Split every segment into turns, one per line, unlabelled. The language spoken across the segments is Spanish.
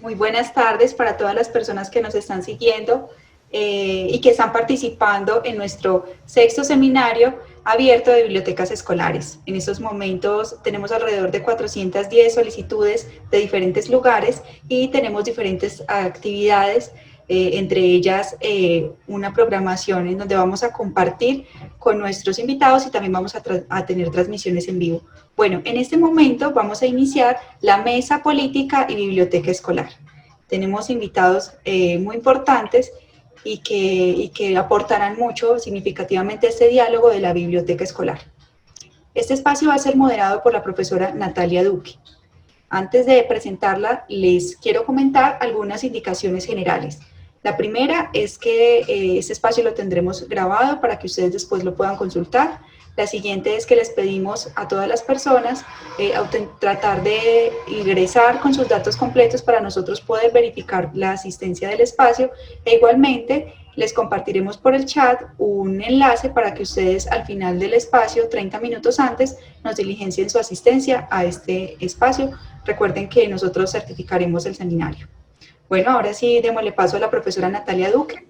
Muy buenas tardes para todas las personas que nos están siguiendo y que están participando en nuestro sexto seminario abierto de bibliotecas escolares. En estos momentos tenemos alrededor de 410 solicitudes de diferentes lugares y tenemos diferentes actividades, entre ellas una programación en donde vamos a compartir con nuestros invitados y también vamos a tener transmisiones en vivo. Bueno, en este momento vamos a iniciar la mesa política y biblioteca escolar. Tenemos invitados muy importantes y que aportarán mucho significativamente a este diálogo de la biblioteca escolar. Este espacio va a ser moderado por la profesora Natalia Duque. Antes de presentarla, les quiero comentar algunas indicaciones generales. La primera es que este espacio lo tendremos grabado para que ustedes después lo puedan consultar. La siguiente es que les pedimos a todas las personas tratar de ingresar con sus datos completos para nosotros poder verificar la asistencia del espacio e igualmente les compartiremos por el chat un enlace para que ustedes al final del espacio, 30 minutos antes, nos diligencien su asistencia a este espacio. Recuerden que nosotros certificaremos el seminario. Bueno, ahora sí, démosle paso a la profesora Natalia Duque.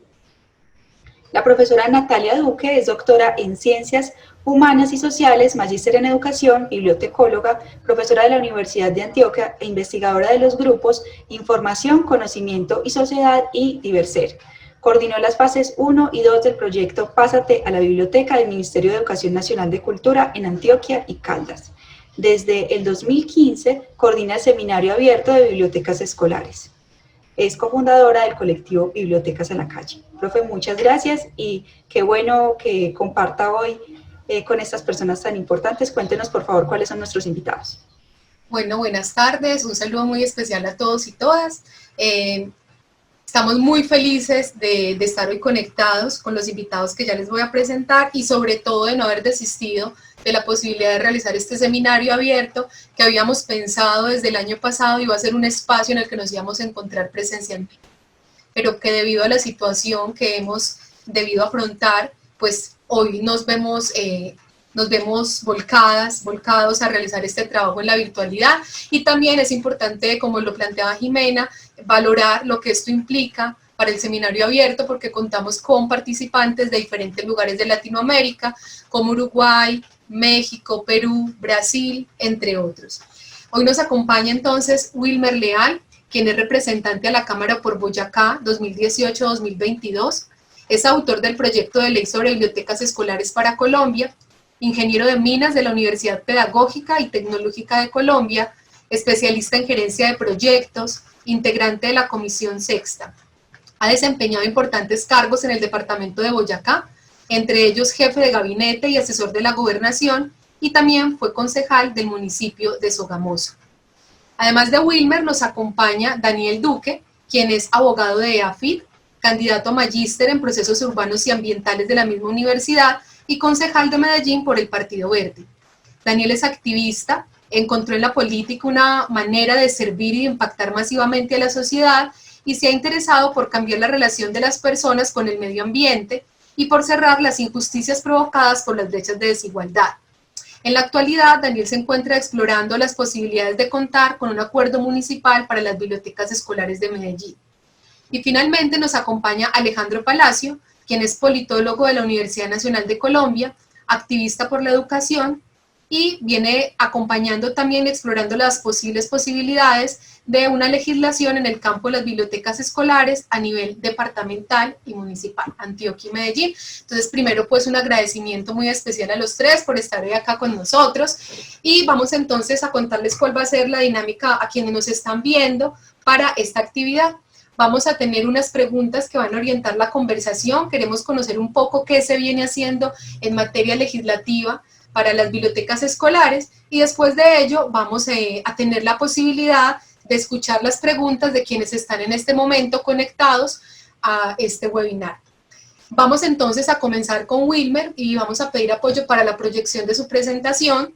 La profesora Natalia Duque es doctora en Ciencias Humanas y Sociales, magíster en Educación, bibliotecóloga, profesora de la Universidad de Antioquia e investigadora de los grupos Información, Conocimiento y Sociedad y Diverser. Coordinó las fases 1 y 2 del proyecto Pásate a la Biblioteca del Ministerio de Educación Nacional de Cultura en Antioquia y Caldas. Desde el 2015 coordina el Seminario Abierto de Bibliotecas Escolares. Es cofundadora del colectivo Bibliotecas a la Calle. Profe, muchas gracias y qué bueno que comparta hoy con estas personas tan importantes. Cuéntenos, por favor, cuáles son nuestros invitados.
Bueno, buenas tardes, un saludo muy especial a todos y todas. Estamos muy felices de estar hoy conectados con los invitados que ya les voy a presentar y sobre todo de no haber desistido de la posibilidad de realizar este seminario abierto que habíamos pensado desde el año pasado iba a ser un espacio en el que nos íbamos a encontrar presencialmente, pero que debido a la situación que hemos debido afrontar, pues hoy nos vemos volcados a realizar este trabajo en la virtualidad y también es importante, como lo planteaba Jimena, valorar lo que esto implica para el seminario abierto porque contamos con participantes de diferentes lugares de Latinoamérica como Uruguay, México, Perú, Brasil, entre otros. Hoy nos acompaña entonces Wilmer Leal, quien es representante a la Cámara por Boyacá 2018-2022, es autor del proyecto de ley sobre bibliotecas escolares para Colombia, ingeniero de minas de la Universidad Pedagógica y Tecnológica de Colombia, especialista en gerencia de proyectos, integrante de la Comisión Sexta. Ha desempeñado importantes cargos en el departamento de Boyacá, entre ellos jefe de gabinete y asesor de la gobernación, y también fue concejal del municipio de Sogamoso. Además de Wilmer, nos acompaña Daniel Duque, quien es abogado de EAFIT, candidato a magíster en procesos urbanos y ambientales de la misma universidad y concejal de Medellín por el Partido Verde. Daniel es activista, encontró en la política una manera de servir y de impactar masivamente a la sociedad y se ha interesado por cambiar la relación de las personas con el medio ambiente y por cerrar las injusticias provocadas por las brechas de desigualdad. En la actualidad, Daniel se encuentra explorando las posibilidades de contar con un acuerdo municipal para las bibliotecas escolares de Medellín. Y finalmente nos acompaña Alejandro Palacio, quien es politólogo de la Universidad Nacional de Colombia, activista por la educación y viene acompañando también, explorando las posibilidades de una legislación en el campo de las bibliotecas escolares a nivel departamental y municipal, Antioquia y Medellín. Entonces, primero, pues un agradecimiento muy especial a los tres por estar hoy acá con nosotros y vamos entonces a contarles cuál va a ser la dinámica a quienes nos están viendo para esta actividad. Vamos a tener unas preguntas que van a orientar la conversación. Queremos conocer un poco qué se viene haciendo en materia legislativa para las bibliotecas escolares y después de ello vamos a tener la posibilidad de escuchar las preguntas de quienes están en este momento conectados a este webinar. Vamos entonces a comenzar con Wilmer y vamos a pedir apoyo para la proyección de su presentación.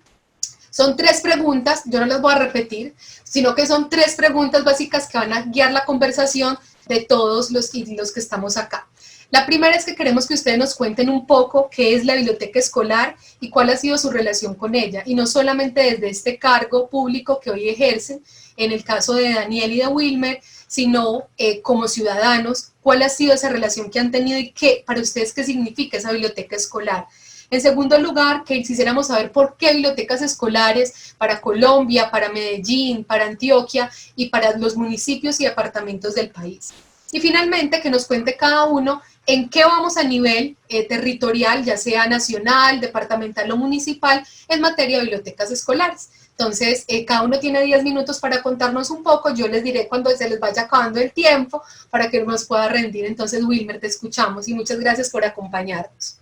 Son 3 preguntas, yo no las voy a repetir, sino que son 3 preguntas básicas que van a guiar la conversación de todos los que estamos acá. La primera es que queremos que ustedes nos cuenten un poco qué es la biblioteca escolar y cuál ha sido su relación con ella, y no solamente desde este cargo público que hoy ejercen, en el caso de Daniel y de Wilmer, sino como ciudadanos, cuál ha sido esa relación que han tenido y qué, para ustedes, qué significa esa biblioteca escolar. En segundo lugar, que quisiéramos saber por qué bibliotecas escolares para Colombia, para Medellín, para Antioquia y para los municipios y departamentos del país. Y finalmente, que nos cuente cada uno en qué vamos a nivel territorial, ya sea nacional, departamental o municipal, en materia de bibliotecas escolares. Entonces, cada uno tiene 10 minutos para contarnos un poco, yo les diré cuando se les vaya acabando el tiempo para que nos pueda rendir. Entonces, Wilmer, te escuchamos y muchas gracias por acompañarnos.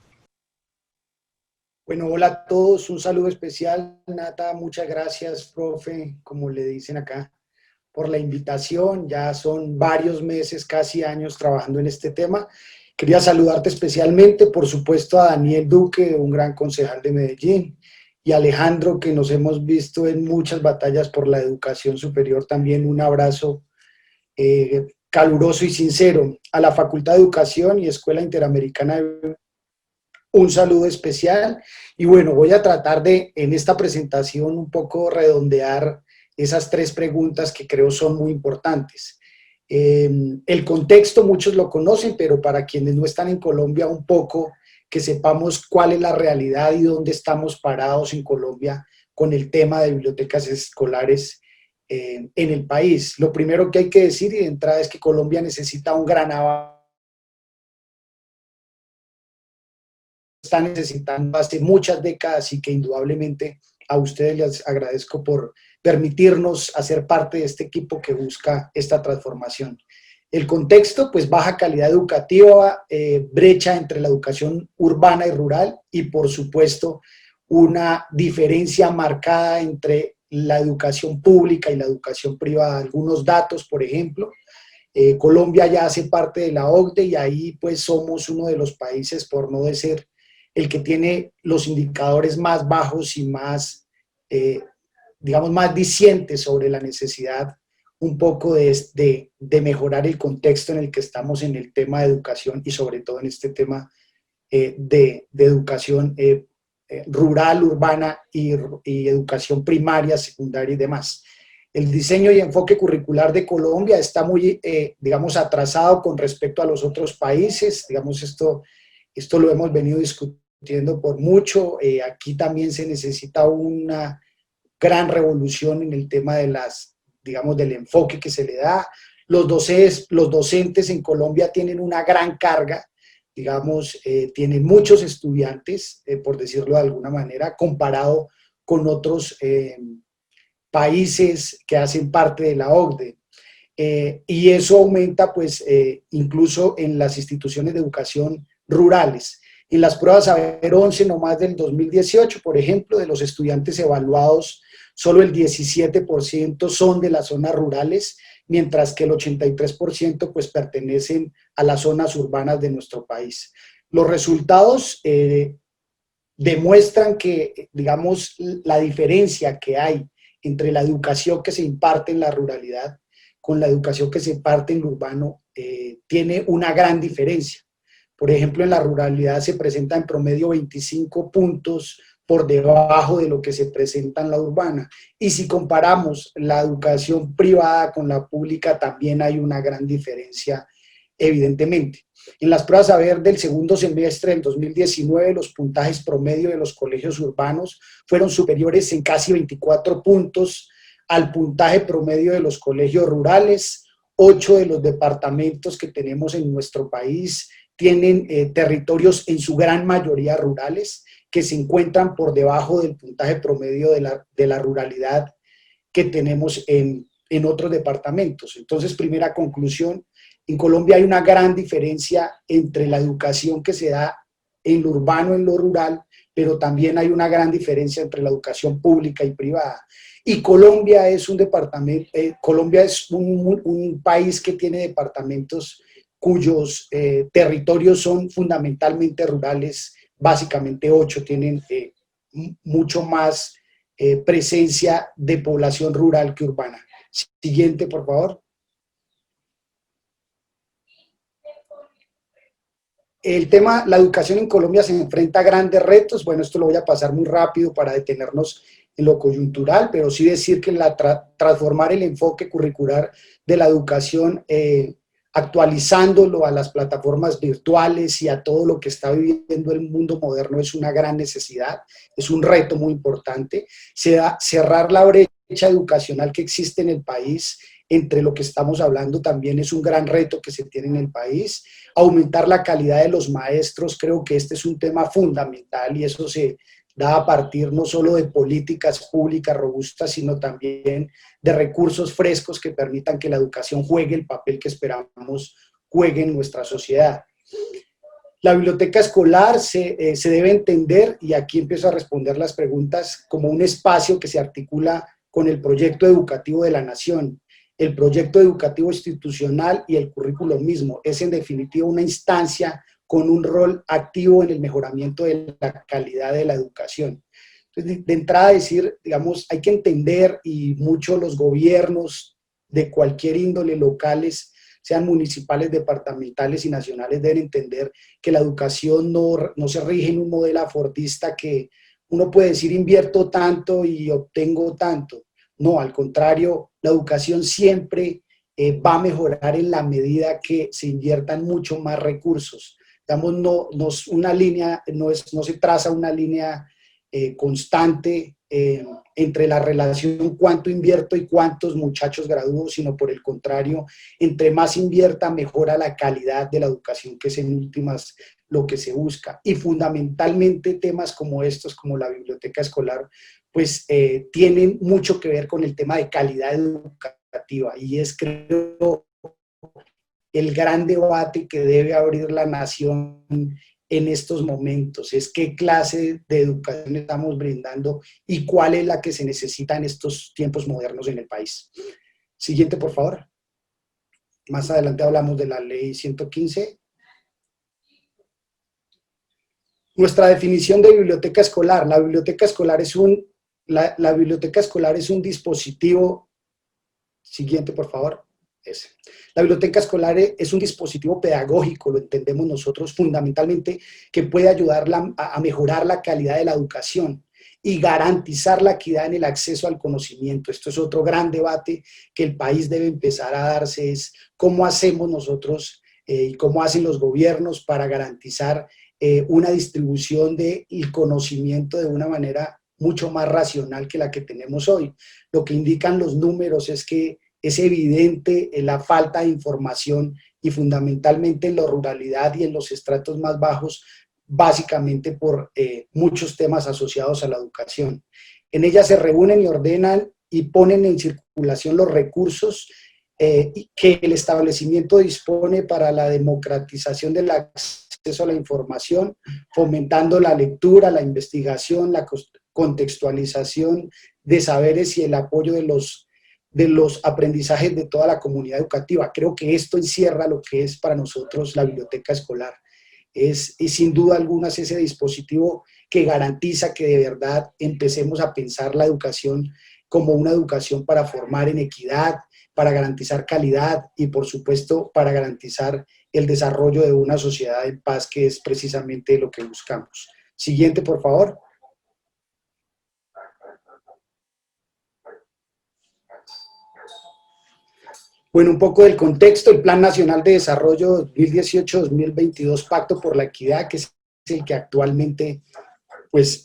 Bueno, hola a todos, un saludo especial, Nata, muchas gracias, profe, como le dicen acá, por la invitación. Ya son varios meses, casi años trabajando en este tema. Quería saludarte especialmente, por supuesto, a Daniel Duque, un gran concejal de Medellín, y a Alejandro, que nos hemos visto en muchas batallas por la educación superior. También un abrazo caluroso y sincero. A la Facultad de Educación y Escuela Interamericana de un saludo especial. Y bueno, voy a tratar de, en esta presentación, un poco redondear esas tres preguntas que creo son muy importantes. El contexto, muchos lo conocen, pero para quienes no están en Colombia, un poco que sepamos cuál es la realidad y dónde estamos parados en Colombia con el tema de bibliotecas escolares en el país. Lo primero que hay que decir y de entrada es que Colombia necesita un gran avance. Está necesitando hace muchas décadas y que indudablemente a ustedes les agradezco por permitirnos hacer parte de este equipo que busca esta transformación. El contexto, pues baja calidad educativa, brecha entre la educación urbana y rural y por supuesto una diferencia marcada entre la educación pública y la educación privada. Algunos datos, por ejemplo, Colombia ya hace parte de la OCDE y ahí pues somos uno de los países, por no decir el que tiene los indicadores más bajos y más, digamos, más dicientes sobre la necesidad un poco de mejorar el contexto en el que estamos en el tema de educación y sobre todo en este tema de educación rural, urbana y educación primaria, secundaria y demás. El diseño y enfoque curricular de Colombia está muy, digamos, atrasado con respecto a los otros países. Digamos, esto lo hemos venido discutiendo por mucho. Aquí también se necesita una gran revolución en el tema de digamos, del enfoque que se le da. Los docentes en Colombia tienen una gran carga, digamos, tienen muchos estudiantes, por decirlo de alguna manera, comparado con otros países que hacen parte de la OCDE. Y eso aumenta, pues, incluso en las instituciones de educación rurales. En las pruebas Saber 11 nomás del 2018, por ejemplo, de los estudiantes evaluados, solo el 17% son de las zonas rurales, mientras que el 83% pues pertenecen a las zonas urbanas de nuestro país. Los resultados demuestran que, digamos, la diferencia que hay entre la educación que se imparte en la ruralidad con la educación que se imparte en lo urbano tiene una gran diferencia. Por ejemplo, en la ruralidad se presenta en promedio 25 puntos por debajo de lo que se presenta en la urbana. Y si comparamos la educación privada con la pública, también hay una gran diferencia, evidentemente. En las pruebas Saber del segundo semestre del 2019, los puntajes promedio de los colegios urbanos fueron superiores en casi 24 puntos al puntaje promedio de los colegios rurales. 8 de los departamentos que tenemos en nuestro país tienen territorios en su gran mayoría rurales que se encuentran por debajo del puntaje promedio de la ruralidad que tenemos en otros departamentos. Entonces, primera conclusión, en Colombia hay una gran diferencia entre la educación que se da en lo urbano, en lo rural, pero también hay una gran diferencia entre la educación pública y privada. Y Colombia es un país que tiene departamentos cuyos territorios son fundamentalmente rurales, básicamente 8 tienen mucho más presencia de población rural que urbana. Siguiente, por favor. El tema, la educación en Colombia se enfrenta a grandes retos. Bueno, esto lo voy a pasar muy rápido para detenernos en lo coyuntural, pero sí decir que transformar el enfoque curricular de la educación, actualizándolo a las plataformas virtuales y a todo lo que está viviendo el mundo moderno, es una gran necesidad, es un reto muy importante. Cerrar la brecha educacional que existe en el país entre lo que estamos hablando también es un gran reto que se tiene en el país. Aumentar la calidad de los maestros, creo que este es un tema fundamental y eso se da a partir no solo de políticas públicas robustas, sino también de recursos frescos que permitan que la educación juegue el papel que esperamos juegue en nuestra sociedad. La biblioteca escolar se debe entender, y aquí empiezo a responder las preguntas, como un espacio que se articula con el proyecto educativo de la nación, el proyecto educativo institucional y el currículo mismo. Es en definitiva una instancia con un rol activo en el mejoramiento de la calidad de la educación. Entonces, de entrada decir, digamos, hay que entender, y muchos los gobiernos de cualquier índole, locales, sean municipales, departamentales y nacionales, deben entender que la educación no se rige en un modelo afordista que uno puede decir invierto tanto y obtengo tanto. No, al contrario, la educación siempre va a mejorar en la medida que se inviertan mucho más recursos. Digamos, no se traza una línea constante entre la relación cuánto invierto y cuántos muchachos gradúo, sino por el contrario, entre más invierta, mejora la calidad de la educación, que es en últimas lo que se busca. Y fundamentalmente temas como estos, como la biblioteca escolar, pues tienen mucho que ver con el tema de calidad educativa, y es, creo, el gran debate que debe abrir la nación en estos momentos, es qué clase de educación estamos brindando y cuál es la que se necesita en estos tiempos modernos en el país. Siguiente, por favor. Más adelante hablamos de la ley 115. Nuestra definición de biblioteca escolar. La biblioteca escolar es un dispositivo. Siguiente, por favor. Ese. La biblioteca escolar es un dispositivo pedagógico, lo entendemos nosotros fundamentalmente, que puede ayudar a mejorar la calidad de la educación y garantizar la equidad en el acceso al conocimiento. Esto es otro gran debate que el país debe empezar a darse, es cómo hacemos nosotros y cómo hacen los gobiernos para garantizar una distribución del conocimiento de una manera mucho más racional que la que tenemos hoy. Lo que indican los números es que es evidente la falta de información, y fundamentalmente en la ruralidad y en los estratos más bajos, básicamente por muchos temas asociados a la educación. En ella se reúnen y ordenan y ponen en circulación los recursos que el establecimiento dispone para la democratización del acceso a la información, fomentando la lectura, la investigación, la contextualización de saberes y el apoyo de los aprendizajes de toda la comunidad educativa. Creo que esto encierra lo que es para nosotros la biblioteca escolar. Es sin duda alguna ese dispositivo que garantiza que de verdad empecemos a pensar la educación como una educación para formar en equidad, para garantizar calidad y, por supuesto, para garantizar el desarrollo de una sociedad en paz, que es precisamente lo que buscamos. Siguiente, por favor. Bueno, un poco del contexto. El Plan Nacional de Desarrollo 2018-2022, Pacto por la Equidad, que es el que actualmente pues,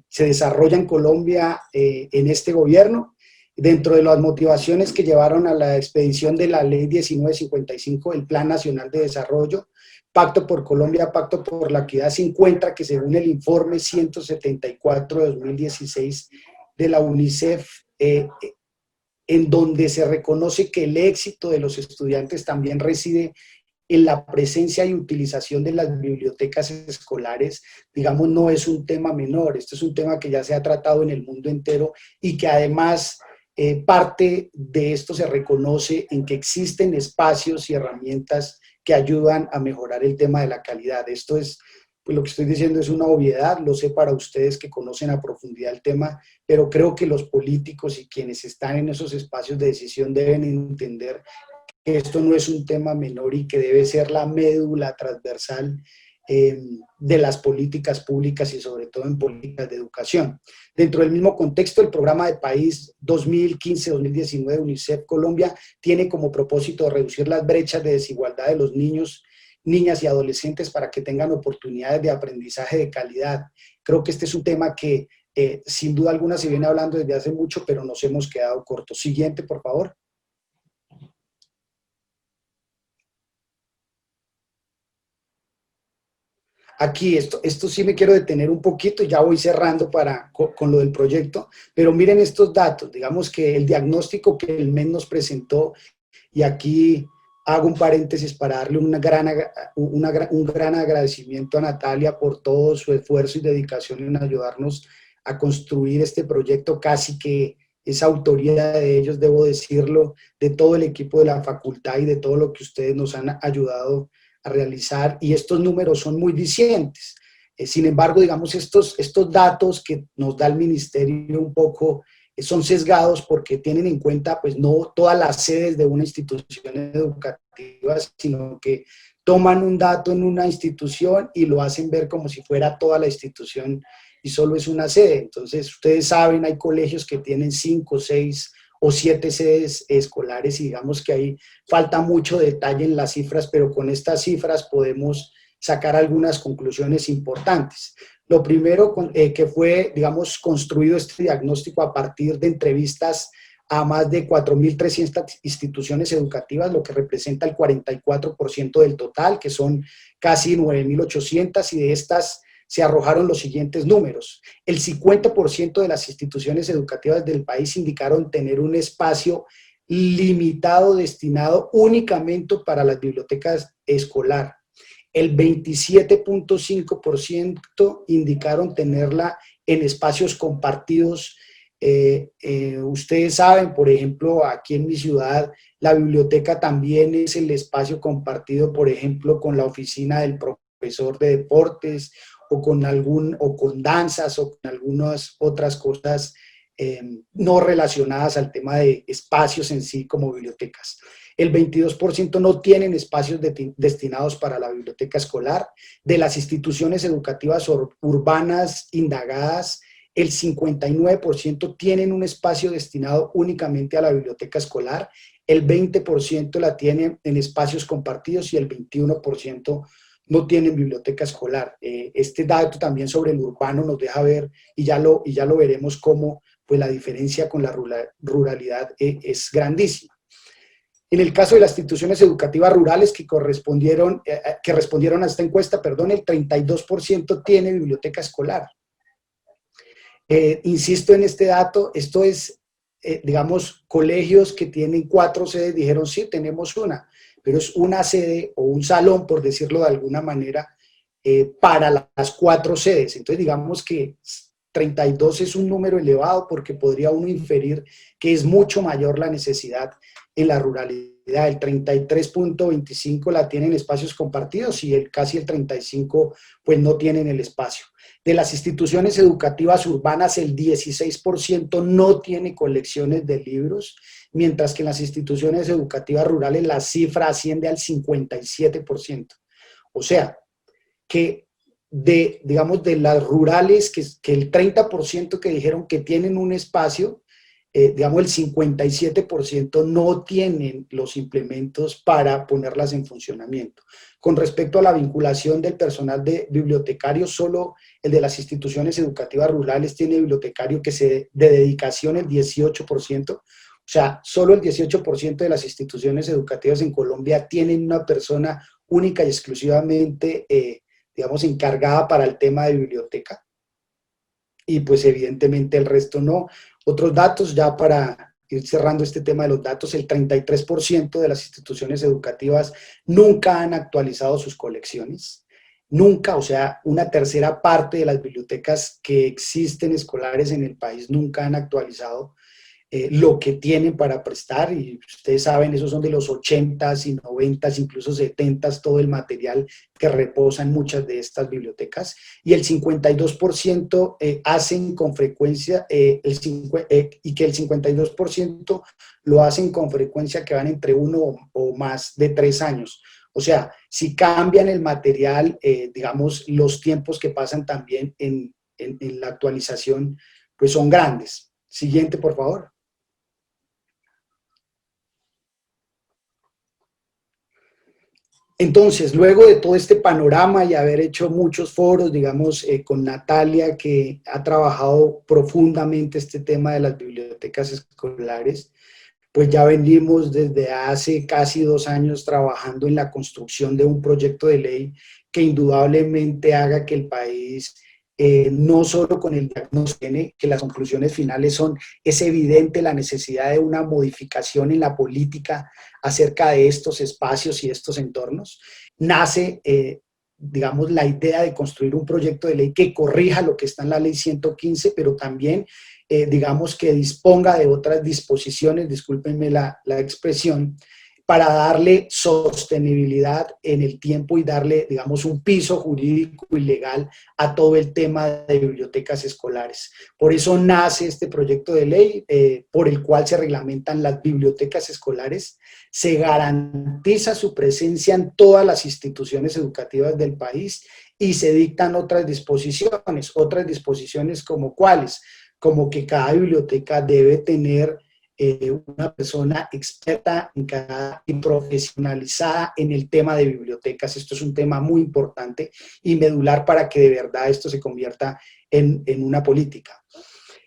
se desarrolla en Colombia en este gobierno. Dentro de las motivaciones que llevaron a la expedición de la Ley 1955, el Plan Nacional de Desarrollo, Pacto por Colombia, Pacto por la Equidad, se encuentra que, según el informe 174 de 2016 de la UNICEF, en donde se reconoce que el éxito de los estudiantes también reside en la presencia y utilización de las bibliotecas escolares, digamos, no es un tema menor. Esto es un tema que ya se ha tratado en el mundo entero y que además parte de esto se reconoce en que existen espacios y herramientas que ayudan a mejorar el tema de la calidad. Esto es, pues lo que estoy diciendo es una obviedad, lo sé para ustedes que conocen a profundidad el tema, pero creo que los políticos y quienes están en esos espacios de decisión deben entender que esto no es un tema menor y que debe ser la médula transversal de las políticas públicas y sobre todo en políticas de educación. Dentro del mismo contexto, el programa de país 2015-2019 de UNICEF Colombia tiene como propósito reducir las brechas de desigualdad de los niños, niñas y adolescentes para que tengan oportunidades de aprendizaje de calidad. Creo que este es un tema que sin duda alguna se viene hablando desde hace mucho, pero nos hemos quedado cortos. Siguiente, por favor. Aquí, esto sí me quiero detener un poquito, ya voy cerrando con lo del proyecto, pero miren estos datos, digamos que el diagnóstico que el MEN nos presentó, y aquí hago un paréntesis para darle un gran agradecimiento a Natalia por todo su esfuerzo y dedicación en ayudarnos a construir este proyecto, casi que es autoría de ellos, debo decirlo, de todo el equipo de la facultad y de todo lo que ustedes nos han ayudado a realizar, y estos números son muy dicientes. Sin embargo, digamos, estos datos que nos da el ministerio un poco son sesgados porque tienen en cuenta, pues, no todas las sedes de una institución educativa, sino que toman un dato en una institución y lo hacen ver como si fuera toda la institución y solo es una sede. Entonces, ustedes saben, hay colegios que tienen 5, 6 o 7 sedes escolares y digamos que ahí falta mucho detalle en las cifras, pero con estas cifras podemos sacar algunas conclusiones importantes. Lo primero que fue, digamos, construido este diagnóstico a partir de entrevistas a más de 4.300 instituciones educativas, lo que representa el 44% del total, que son casi 9.800, y de estas se arrojaron los siguientes números. El 50% de las instituciones educativas del país indicaron tener un espacio limitado destinado únicamente para las bibliotecas escolar. El 27.5% indicaron tenerla en espacios compartidos. Ustedes saben, por ejemplo, aquí en mi ciudad, la biblioteca también es el espacio compartido, por ejemplo, con la oficina del profesor de deportes, o con danzas, o con algunas otras cosas no relacionadas al tema de espacios en sí como bibliotecas. El 22% no tienen espacios destinados para la biblioteca escolar. De las instituciones educativas urbanas indagadas, el 59% tienen un espacio destinado únicamente a la biblioteca escolar, el 20% la tienen en espacios compartidos y el 21% no tienen biblioteca escolar. Este dato también sobre el urbano nos deja ver, y ya lo veremos, cómo pues, la diferencia con la ruralidad es grandísima. En el caso de las instituciones educativas rurales que respondieron a esta encuesta, el 32% tiene biblioteca escolar. Insisto en este dato, esto es, digamos, colegios que tienen 4 sedes, dijeron sí, tenemos una, pero es una sede o un salón, por decirlo de alguna manera, para las 4 sedes. Entonces, digamos que 32 es un número elevado porque podría uno inferir que es mucho mayor la necesidad en la ruralidad. El 33.25 la tienen en espacios compartidos y casi el 35 pues no tienen el espacio. De las instituciones educativas urbanas, el 16% no tiene colecciones de libros, mientras que en las instituciones educativas rurales la cifra asciende al 57%. O sea, que digamos, de las rurales, que el 30% que dijeron que tienen un espacio, digamos, el 57% no tienen los implementos para ponerlas en funcionamiento. Con respecto a la vinculación del personal de bibliotecario, solo el de las instituciones educativas rurales tiene bibliotecario de dedicación el 18%, o sea, solo el 18% de las instituciones educativas en Colombia tienen una persona única y exclusivamente, digamos, encargada para el tema de biblioteca. Y pues evidentemente el resto no. Otros datos, ya para ir cerrando este tema de los datos, el 33% de las instituciones educativas nunca han actualizado sus colecciones. Nunca, o sea, una tercera parte de las bibliotecas que existen escolares en el país nunca han actualizado lo que tienen para prestar, y ustedes saben, esos son de los 80s y 90s, incluso 70s, todo el material que reposa en muchas de estas bibliotecas, y el 52% hacen con frecuencia, y que el 52% lo hacen con frecuencia que van entre 1 o más de 3 años. O sea, si cambian el material, digamos, los tiempos que pasan también en la actualización, pues son grandes. Siguiente, por favor. Entonces, luego de todo este panorama y haber hecho muchos foros, digamos, con Natalia, que ha trabajado profundamente este tema de las bibliotecas escolares, pues ya venimos desde hace casi 2 años trabajando en la construcción de un proyecto de ley que indudablemente haga que el país, no solo con el diagnóstico, tiene que las conclusiones finales son, es evidente la necesidad de una modificación en la política acerca de estos espacios y estos entornos. Nace, digamos, la idea de construir un proyecto de ley que corrija lo que está en la ley 115, pero también digamos que disponga de otras disposiciones, discúlpenme la expresión, para darle sostenibilidad en el tiempo y darle, digamos, un piso jurídico y legal a todo el tema de bibliotecas escolares. Por eso nace este proyecto de ley por el cual se reglamentan las bibliotecas escolares, se garantiza su presencia en todas las instituciones educativas del país y se dictan otras disposiciones como cuáles, como que cada biblioteca debe tener una persona experta y profesionalizada en el tema de bibliotecas. Esto es un tema muy importante y medular para que de verdad esto se convierta en una política.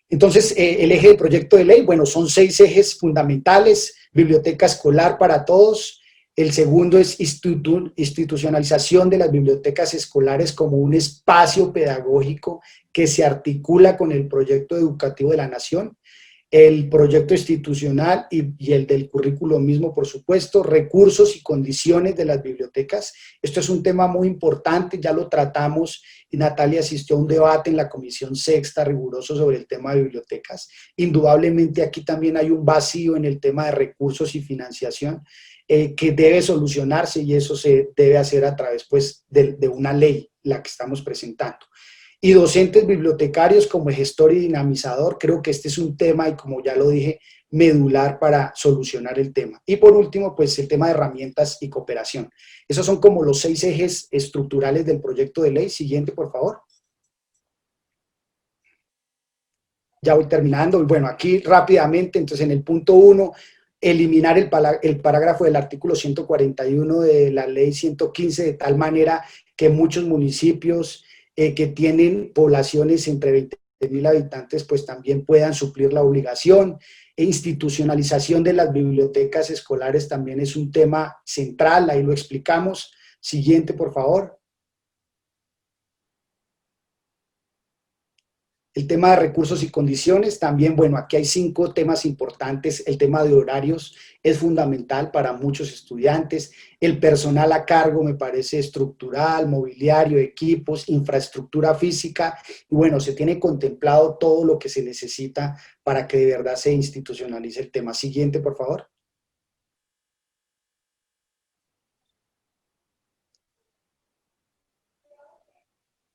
Entonces, el eje del proyecto de ley, bueno, son 6 ejes fundamentales: biblioteca escolar para todos. El segundo es institucionalización de las bibliotecas escolares como un espacio pedagógico que se articula con el proyecto educativo de la nación. El proyecto institucional y el del currículo mismo, por supuesto, recursos y condiciones de las bibliotecas. Esto es un tema muy importante, ya lo tratamos y Natalia asistió a un debate en la Comisión Sexta riguroso sobre el tema de bibliotecas. Indudablemente aquí también hay un vacío en el tema de recursos y financiación que debe solucionarse, y eso se debe hacer a través, pues, de una ley, la que estamos presentando. Y docentes bibliotecarios como gestor y dinamizador, creo que este es un tema, y como ya lo dije, medular para solucionar el tema. Y por último, pues el tema de herramientas y cooperación. Esos son como los 6 ejes estructurales del proyecto de ley. Siguiente, por favor. Ya voy terminando. Y bueno, aquí rápidamente, entonces en el punto 1, eliminar el parágrafo del artículo 141 de la ley 115, de tal manera que muchos municipios que tienen poblaciones entre 20.000 habitantes, pues también puedan suplir la obligación. Institucionalización de las bibliotecas escolares también es un tema central, ahí lo explicamos. Siguiente, por favor. El tema de recursos y condiciones, también, bueno, aquí hay 5 temas importantes. El tema de horarios es fundamental para muchos estudiantes. El personal a cargo me parece estructural, mobiliario, equipos, infraestructura física. Y bueno, se tiene contemplado todo lo que se necesita para que de verdad se institucionalice el tema. Siguiente, por favor.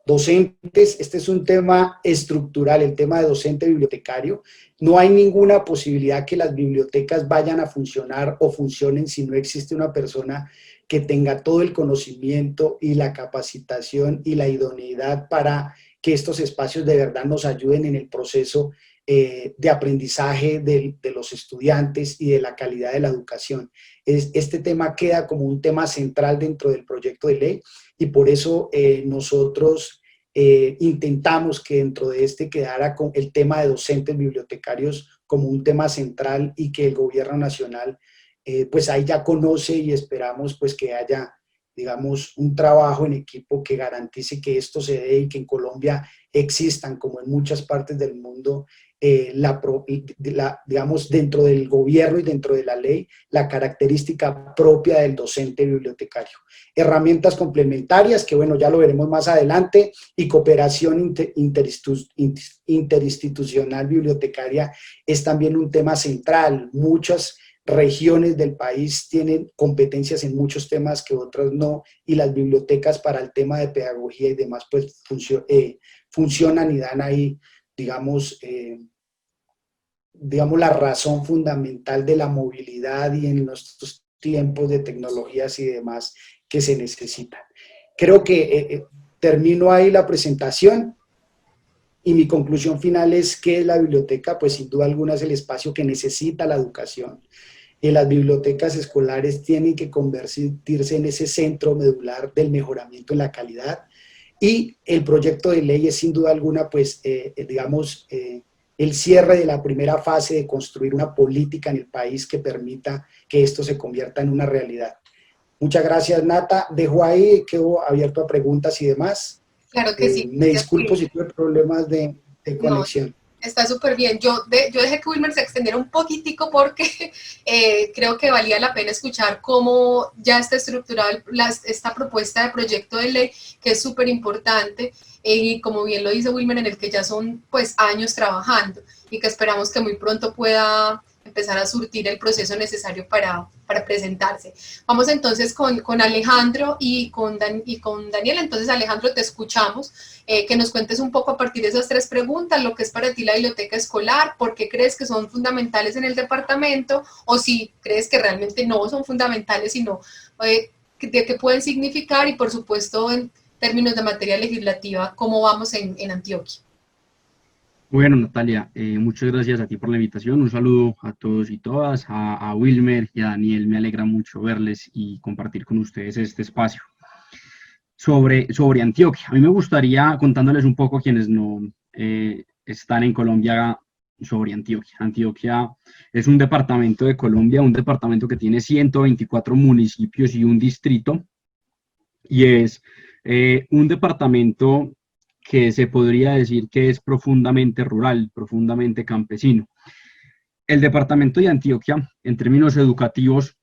Docentes, este es un tema estructural, el tema de docente bibliotecario. No hay ninguna posibilidad que las bibliotecas vayan a funcionar o funcionen si no existe una persona que tenga todo el conocimiento y la capacitación y la idoneidad para que estos espacios de verdad nos ayuden en el proceso de aprendizaje de los estudiantes y de la calidad de la educación. Este tema queda como un tema central dentro del proyecto de ley, y por eso nosotros intentamos que dentro de este quedara con el tema de docentes bibliotecarios como un tema central, y que el gobierno nacional pues ahí ya conoce, y esperamos pues que haya, digamos, un trabajo en equipo que garantice que esto se dé y que en Colombia existan, como en muchas partes del mundo, digamos, dentro del gobierno y dentro de la ley, la característica propia del docente bibliotecario. Herramientas complementarias, que bueno, ya lo veremos más adelante, y cooperación interinstitucional bibliotecaria es también un tema central. Muchas regiones del país tienen competencias en muchos temas que otras no, y las bibliotecas para el tema de pedagogía y demás pues funcionan y dan ahí, digamos, la razón fundamental de la movilidad, y en nuestros tiempos de tecnologías y demás, que se necesitan. Creo que termino ahí la presentación y mi conclusión final es que la biblioteca, pues sin duda alguna es el espacio que necesita la educación. Y las bibliotecas escolares tienen que convertirse en ese centro medular del mejoramiento en la calidad. Y el proyecto de ley es sin duda alguna, pues, el cierre de la primera fase de construir una política en el país que permita que esto se convierta en una realidad. Muchas gracias, Nata. Dejo ahí, quedo abierto a preguntas y demás.
Claro que sí.
Me disculpo si tuve problemas de conexión.
No, está súper bien. Yo dejé que Wilmer se extendiera un poquitico porque creo que valía la pena escuchar cómo ya está estructurada esta propuesta de proyecto de ley, que es súper importante, y como bien lo dice Wilmer, en el que ya son pues años trabajando y que esperamos que muy pronto pueda empezar a surtir el proceso necesario para presentarse. Vamos entonces con Alejandro y con Daniel. Entonces, Alejandro, te escuchamos, que nos cuentes un poco a partir de esas tres preguntas, lo que es para ti la biblioteca escolar, por qué crees que son fundamentales en el departamento, o si crees que realmente no son fundamentales, sino de qué pueden significar, y por supuesto, en términos de materia legislativa, cómo vamos en Antioquia.
Bueno, Natalia, muchas gracias a ti por la invitación. Un saludo a todos y todas, a Wilmer y a Daniel. Me alegra mucho verles y compartir con ustedes este espacio sobre Antioquia. A mí me gustaría contándoles un poco, quienes no están en Colombia, sobre Antioquia. Antioquia es un departamento de Colombia, un departamento que tiene 124 municipios y un distrito, y es un departamento que se podría decir que es profundamente rural, profundamente campesino. El departamento de Antioquia, en términos educativos,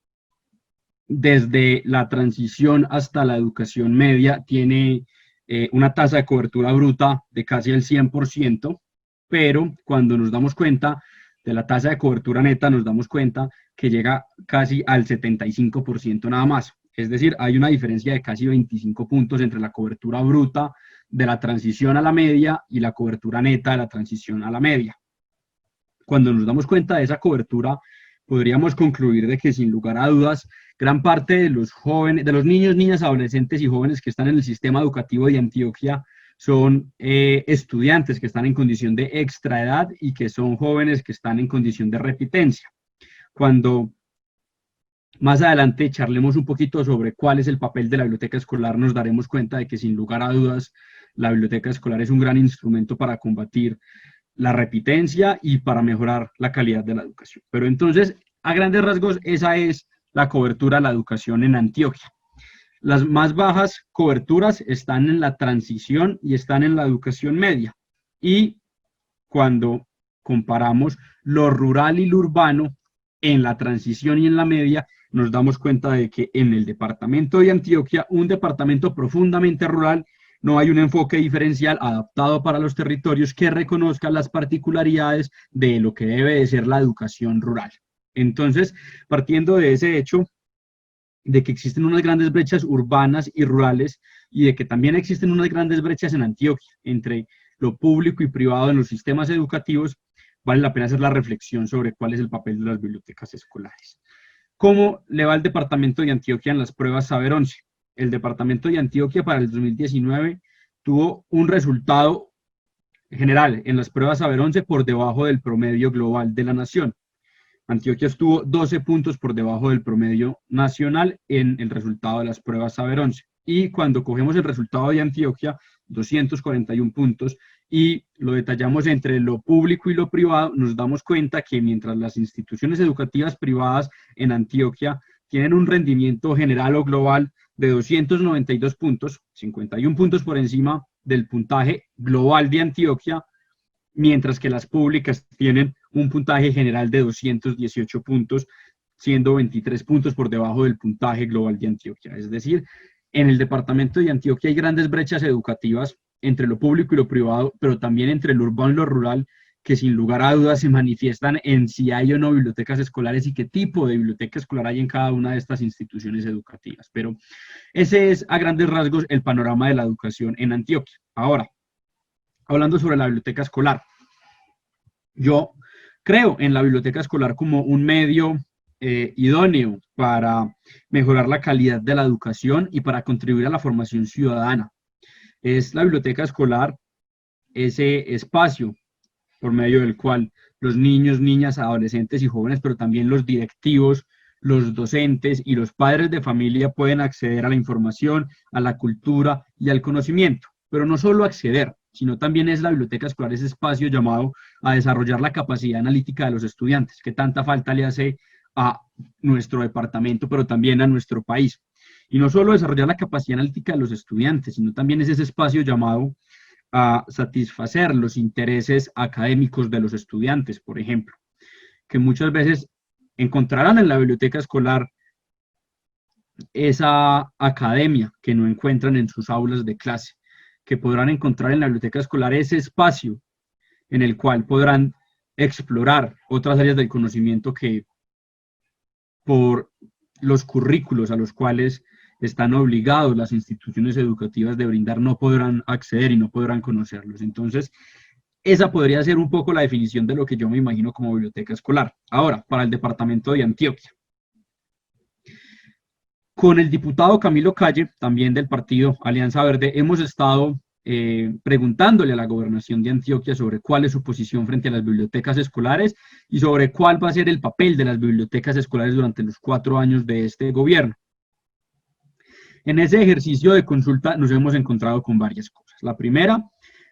desde la transición hasta la educación media, tiene una tasa de cobertura bruta de casi el 100%, pero cuando nos damos cuenta de la tasa de cobertura neta, nos damos cuenta que llega casi al 75% nada más. Es decir, hay una diferencia de casi 25 puntos entre la cobertura bruta de la transición a la media y la cobertura neta de la transición a la media. Cuando nos damos cuenta de esa cobertura, podríamos concluir de que, sin lugar a dudas, gran parte de los jóvenes, de los niños, niñas, adolescentes y jóvenes que están en el sistema educativo de Antioquia son estudiantes que están en condición de extraedad y que son jóvenes que están en condición de repitencia. Cuando más adelante charlemos un poquito sobre cuál es el papel de la biblioteca escolar, nos daremos cuenta de que, sin lugar a dudas, la biblioteca escolar es un gran instrumento para combatir la repitencia y para mejorar la calidad de la educación. Pero entonces, a grandes rasgos, esa es la cobertura de la educación en Antioquia. Las más bajas coberturas están en la transición y están en la educación media. Y cuando comparamos lo rural y lo urbano, en la transición y en la media, nos damos cuenta de que en el departamento de Antioquia, un departamento profundamente rural, no hay un enfoque diferencial adaptado para los territorios que reconozca las particularidades de lo que debe de ser la educación rural. Entonces, partiendo de ese hecho, de que existen unas grandes brechas urbanas y rurales, y de que también existen unas grandes brechas en Antioquia, entre lo público y privado en los sistemas educativos, vale la pena hacer la reflexión sobre cuál es el papel de las bibliotecas escolares. ¿Cómo le va al departamento de Antioquia en las pruebas Saber 11? El departamento de Antioquia para el 2019 tuvo un resultado general en las pruebas Saber 11 por debajo del promedio global de la nación. Antioquia estuvo 12 puntos por debajo del promedio nacional en el resultado de las pruebas Saber 11. Y cuando cogemos el resultado de Antioquia, 241 puntos, y lo detallamos entre lo público y lo privado, nos damos cuenta que mientras las instituciones educativas privadas en Antioquia tienen un rendimiento general o global de 292 puntos, 51 puntos por encima del puntaje global de Antioquia, mientras que las públicas tienen un puntaje general de 218 puntos, siendo 23 puntos por debajo del puntaje global de Antioquia. Es decir, en el departamento de Antioquia hay grandes brechas educativas entre lo público y lo privado, pero también entre lo urbano y lo rural, que sin lugar a dudas se manifiestan en si hay o no bibliotecas escolares y qué tipo de biblioteca escolar hay en cada una de estas instituciones educativas. Pero ese es, a grandes rasgos, el panorama de la educación en Antioquia. Ahora, hablando sobre la biblioteca escolar, yo creo en la biblioteca escolar como un medio idóneo para mejorar la calidad de la educación y para contribuir a la formación ciudadana. Es la biblioteca escolar ese espacio por medio del cual los niños, niñas, adolescentes y jóvenes, pero también los directivos, los docentes y los padres de familia pueden acceder a la información, a la cultura y al conocimiento. Pero no solo acceder, sino también es la biblioteca escolar ese espacio llamado a desarrollar la capacidad analítica de los estudiantes, que tanta falta le hace a nuestro departamento, pero también a nuestro país. Y no solo desarrollar la capacidad analítica de los estudiantes, sino también es ese espacio llamado a satisfacer los intereses académicos de los estudiantes, por ejemplo, que muchas veces encontrarán en la biblioteca escolar esa academia que no encuentran en sus aulas de clase, que podrán encontrar en la biblioteca escolar ese espacio en el cual podrán explorar otras áreas del conocimiento que por los currículos a los cuales están obligados las instituciones educativas de brindar no podrán acceder y no podrán conocerlos. Entonces, esa podría ser un poco la definición de lo que yo me imagino como biblioteca escolar. Ahora, para el departamento de Antioquia. Con el diputado Camilo Calle, también del partido Alianza Verde, hemos estado preguntándole a la gobernación de Antioquia sobre cuál es su posición frente a las bibliotecas escolares y sobre cuál va a ser el papel de las bibliotecas escolares durante los 4 años de este gobierno. En ese ejercicio de consulta nos hemos encontrado con varias cosas. La primera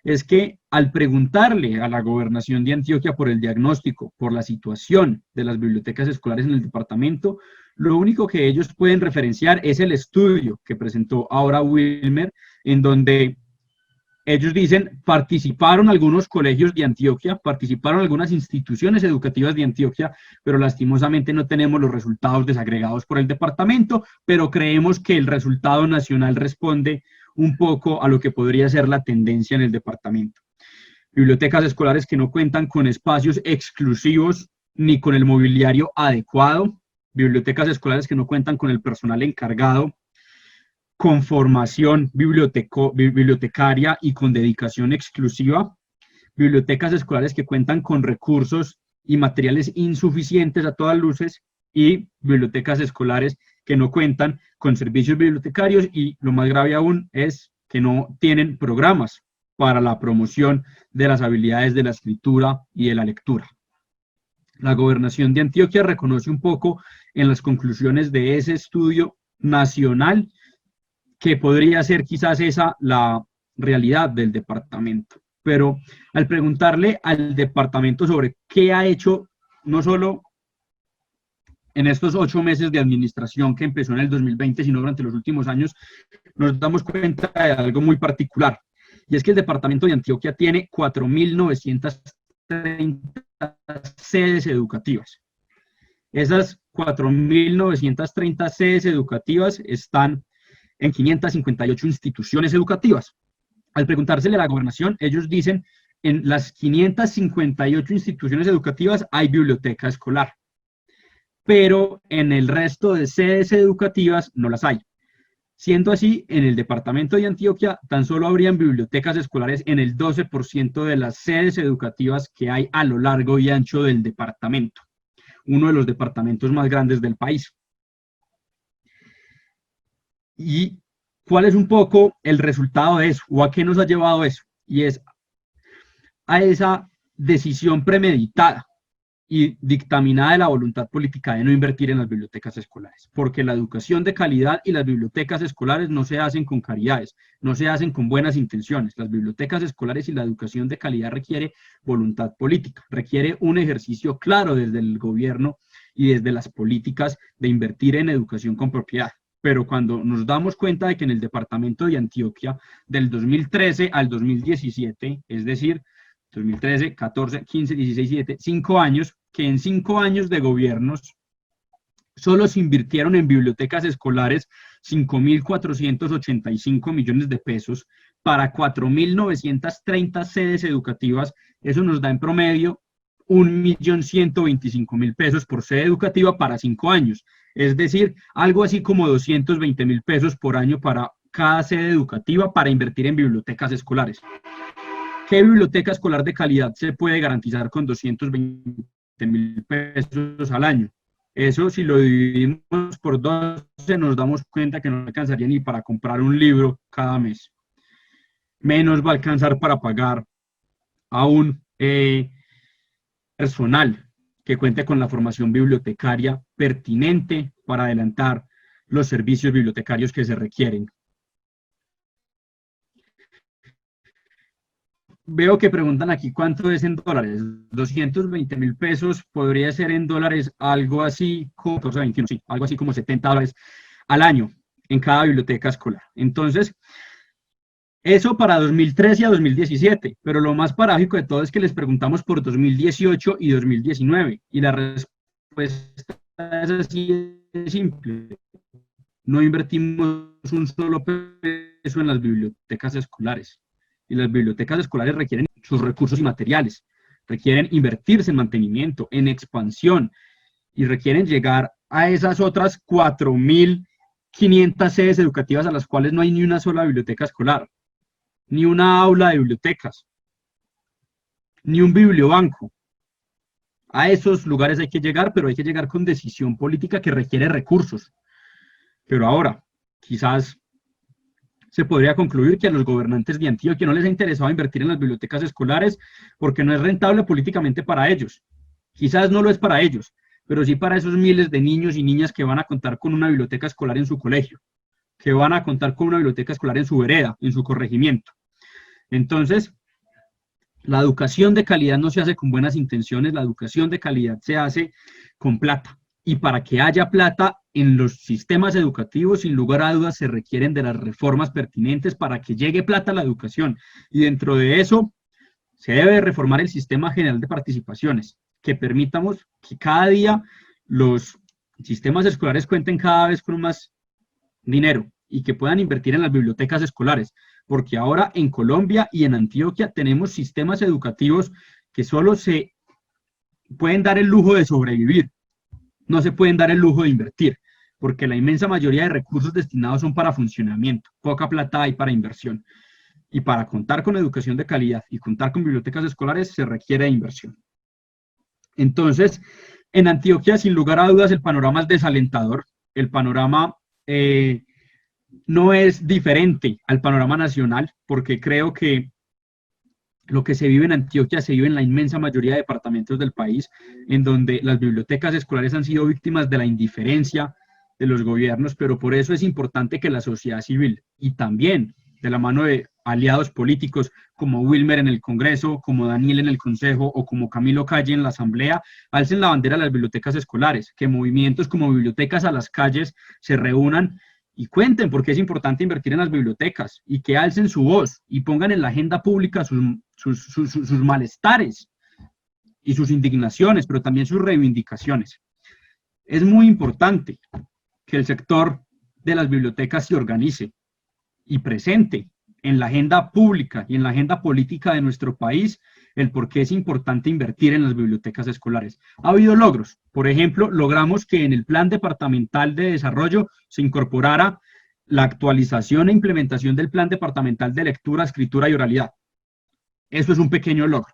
es que al preguntarle a la gobernación de Antioquia por el diagnóstico, por la situación de las bibliotecas escolares en el departamento, lo único que ellos pueden referenciar es el estudio que presentó ahora Wilmer, en donde ellos dicen, participaron algunos colegios de Antioquia, participaron algunas instituciones educativas de Antioquia, pero lastimosamente no tenemos los resultados desagregados por el departamento, pero creemos que el resultado nacional responde un poco a lo que podría ser la tendencia en el departamento. Bibliotecas escolares que no cuentan con espacios exclusivos ni con el mobiliario adecuado, bibliotecas escolares que no cuentan con el personal encargado, con formación bibliotecaria y con dedicación exclusiva, bibliotecas escolares que cuentan con recursos y materiales insuficientes a todas luces y bibliotecas escolares que no cuentan con servicios bibliotecarios y lo más grave aún es que no tienen programas para la promoción de las habilidades de la escritura y de la lectura. La gobernación de Antioquia reconoce un poco en las conclusiones de ese estudio nacional que podría ser quizás esa la realidad del departamento. Pero al preguntarle al departamento sobre qué ha hecho, no solo en estos 8 meses de administración que empezó en el 2020, sino durante los últimos años, nos damos cuenta de algo muy particular. Y es que el departamento de Antioquia tiene 4.930 sedes educativas. Esas 4.930 sedes educativas están en 558 instituciones educativas. Al preguntársele a la gobernación, ellos dicen, en las 558 instituciones educativas hay biblioteca escolar, pero en el resto de sedes educativas no las hay. Siendo así, en el departamento de Antioquia tan solo habrían bibliotecas escolares en el 12% de las sedes educativas que hay a lo largo y ancho del departamento, uno de los departamentos más grandes del país. ¿Y cuál es un poco el resultado de eso? ¿O a qué nos ha llevado eso? Y es a esa decisión premeditada y dictaminada de la voluntad política de no invertir en las bibliotecas escolares, porque la educación de calidad y las bibliotecas escolares no se hacen con caridades, no se hacen con buenas intenciones. Las bibliotecas escolares y la educación de calidad requiere voluntad política, requiere un ejercicio claro desde el gobierno y desde las políticas de invertir en educación con propiedad. Pero cuando nos damos cuenta de que en el departamento de Antioquia, del 2013 al 2017, es decir, 2013, 14, 15, 16, 17, 5 años, que en 5 años de gobiernos solo se invirtieron en bibliotecas escolares 5.485 millones de pesos para 4.930 sedes educativas. Eso nos da en promedio 1.125.000 pesos por sede educativa para 5 años. Es decir, algo así como 220.000 pesos por año para cada sede educativa para invertir en bibliotecas escolares. ¿Qué biblioteca escolar de calidad se puede garantizar con 220.000 pesos al año? Eso, si lo dividimos por 12, nos damos cuenta que no alcanzaría ni para comprar un libro cada mes. Menos va a alcanzar para pagar a un personal que cuente con la formación bibliotecaria pertinente para adelantar los servicios bibliotecarios que se requieren. Veo que preguntan aquí cuánto es en dólares. 220.000 pesos podría ser en dólares algo así como 14, sí, algo así como $70 al año en cada biblioteca escolar. Entonces, eso para 2013 y a 2017, pero lo más paradójico de todo es que les preguntamos por 2018 y 2019 y la respuesta es así de simple. No invertimos un solo peso en las bibliotecas escolares. Y las bibliotecas escolares requieren sus recursos y materiales, requieren invertirse en mantenimiento, en expansión, y requieren llegar a esas otras 4.500 sedes educativas a las cuales no hay ni una sola biblioteca escolar, ni una aula de bibliotecas, ni un bibliobanco. A esos lugares hay que llegar, pero hay que llegar con decisión política que requiere recursos. Pero ahora, quizás se podría concluir que a los gobernantes de Antioquia no les ha interesado invertir en las bibliotecas escolares porque no es rentable políticamente para ellos. Quizás no lo es para ellos, pero sí para esos miles de niños y niñas que van a contar con una biblioteca escolar en su colegio, que van a contar con una biblioteca escolar en su vereda, en su corregimiento. Entonces, la educación de calidad no se hace con buenas intenciones, la educación de calidad se hace con plata. Y para que haya plata en los sistemas educativos, sin lugar a dudas, se requieren de las reformas pertinentes para que llegue plata a la educación. Y dentro de eso, se debe reformar el sistema general de participaciones, que permitamos que cada día los sistemas escolares cuenten cada vez con más dinero y que puedan invertir en las bibliotecas escolares, porque ahora en Colombia y en Antioquia tenemos sistemas educativos que solo se pueden dar el lujo de sobrevivir, no se pueden dar el lujo de invertir, porque la inmensa mayoría de recursos destinados son para funcionamiento, poca plata hay para inversión. Y para contar con educación de calidad y contar con bibliotecas escolares se requiere inversión. Entonces, en Antioquia, sin lugar a dudas, el panorama es desalentador, el panorama no es diferente al panorama nacional, porque creo que lo que se vive en Antioquia se vive en la inmensa mayoría de departamentos del país, en donde las bibliotecas escolares han sido víctimas de la indiferencia de los gobiernos, pero por eso es importante que la sociedad civil y también de la mano de aliados políticos como Wilmer en el Congreso, como Daniel en el Consejo o como Camilo Calle en la Asamblea, alcen la bandera de las bibliotecas escolares, que movimientos como Bibliotecas a las Calles se reúnan y cuenten por qué es importante invertir en las bibliotecas y que alcen su voz y pongan en la agenda pública sus malestares y sus indignaciones, pero también sus reivindicaciones. Es muy importante que el sector de las bibliotecas se organice y presente en la agenda pública y en la agenda política de nuestro país el por qué es importante invertir en las bibliotecas escolares. Ha habido logros. Por ejemplo, logramos que en el Plan Departamental de Desarrollo se incorporara la actualización e implementación del Plan Departamental de Lectura, Escritura y Oralidad. Eso es un pequeño logro.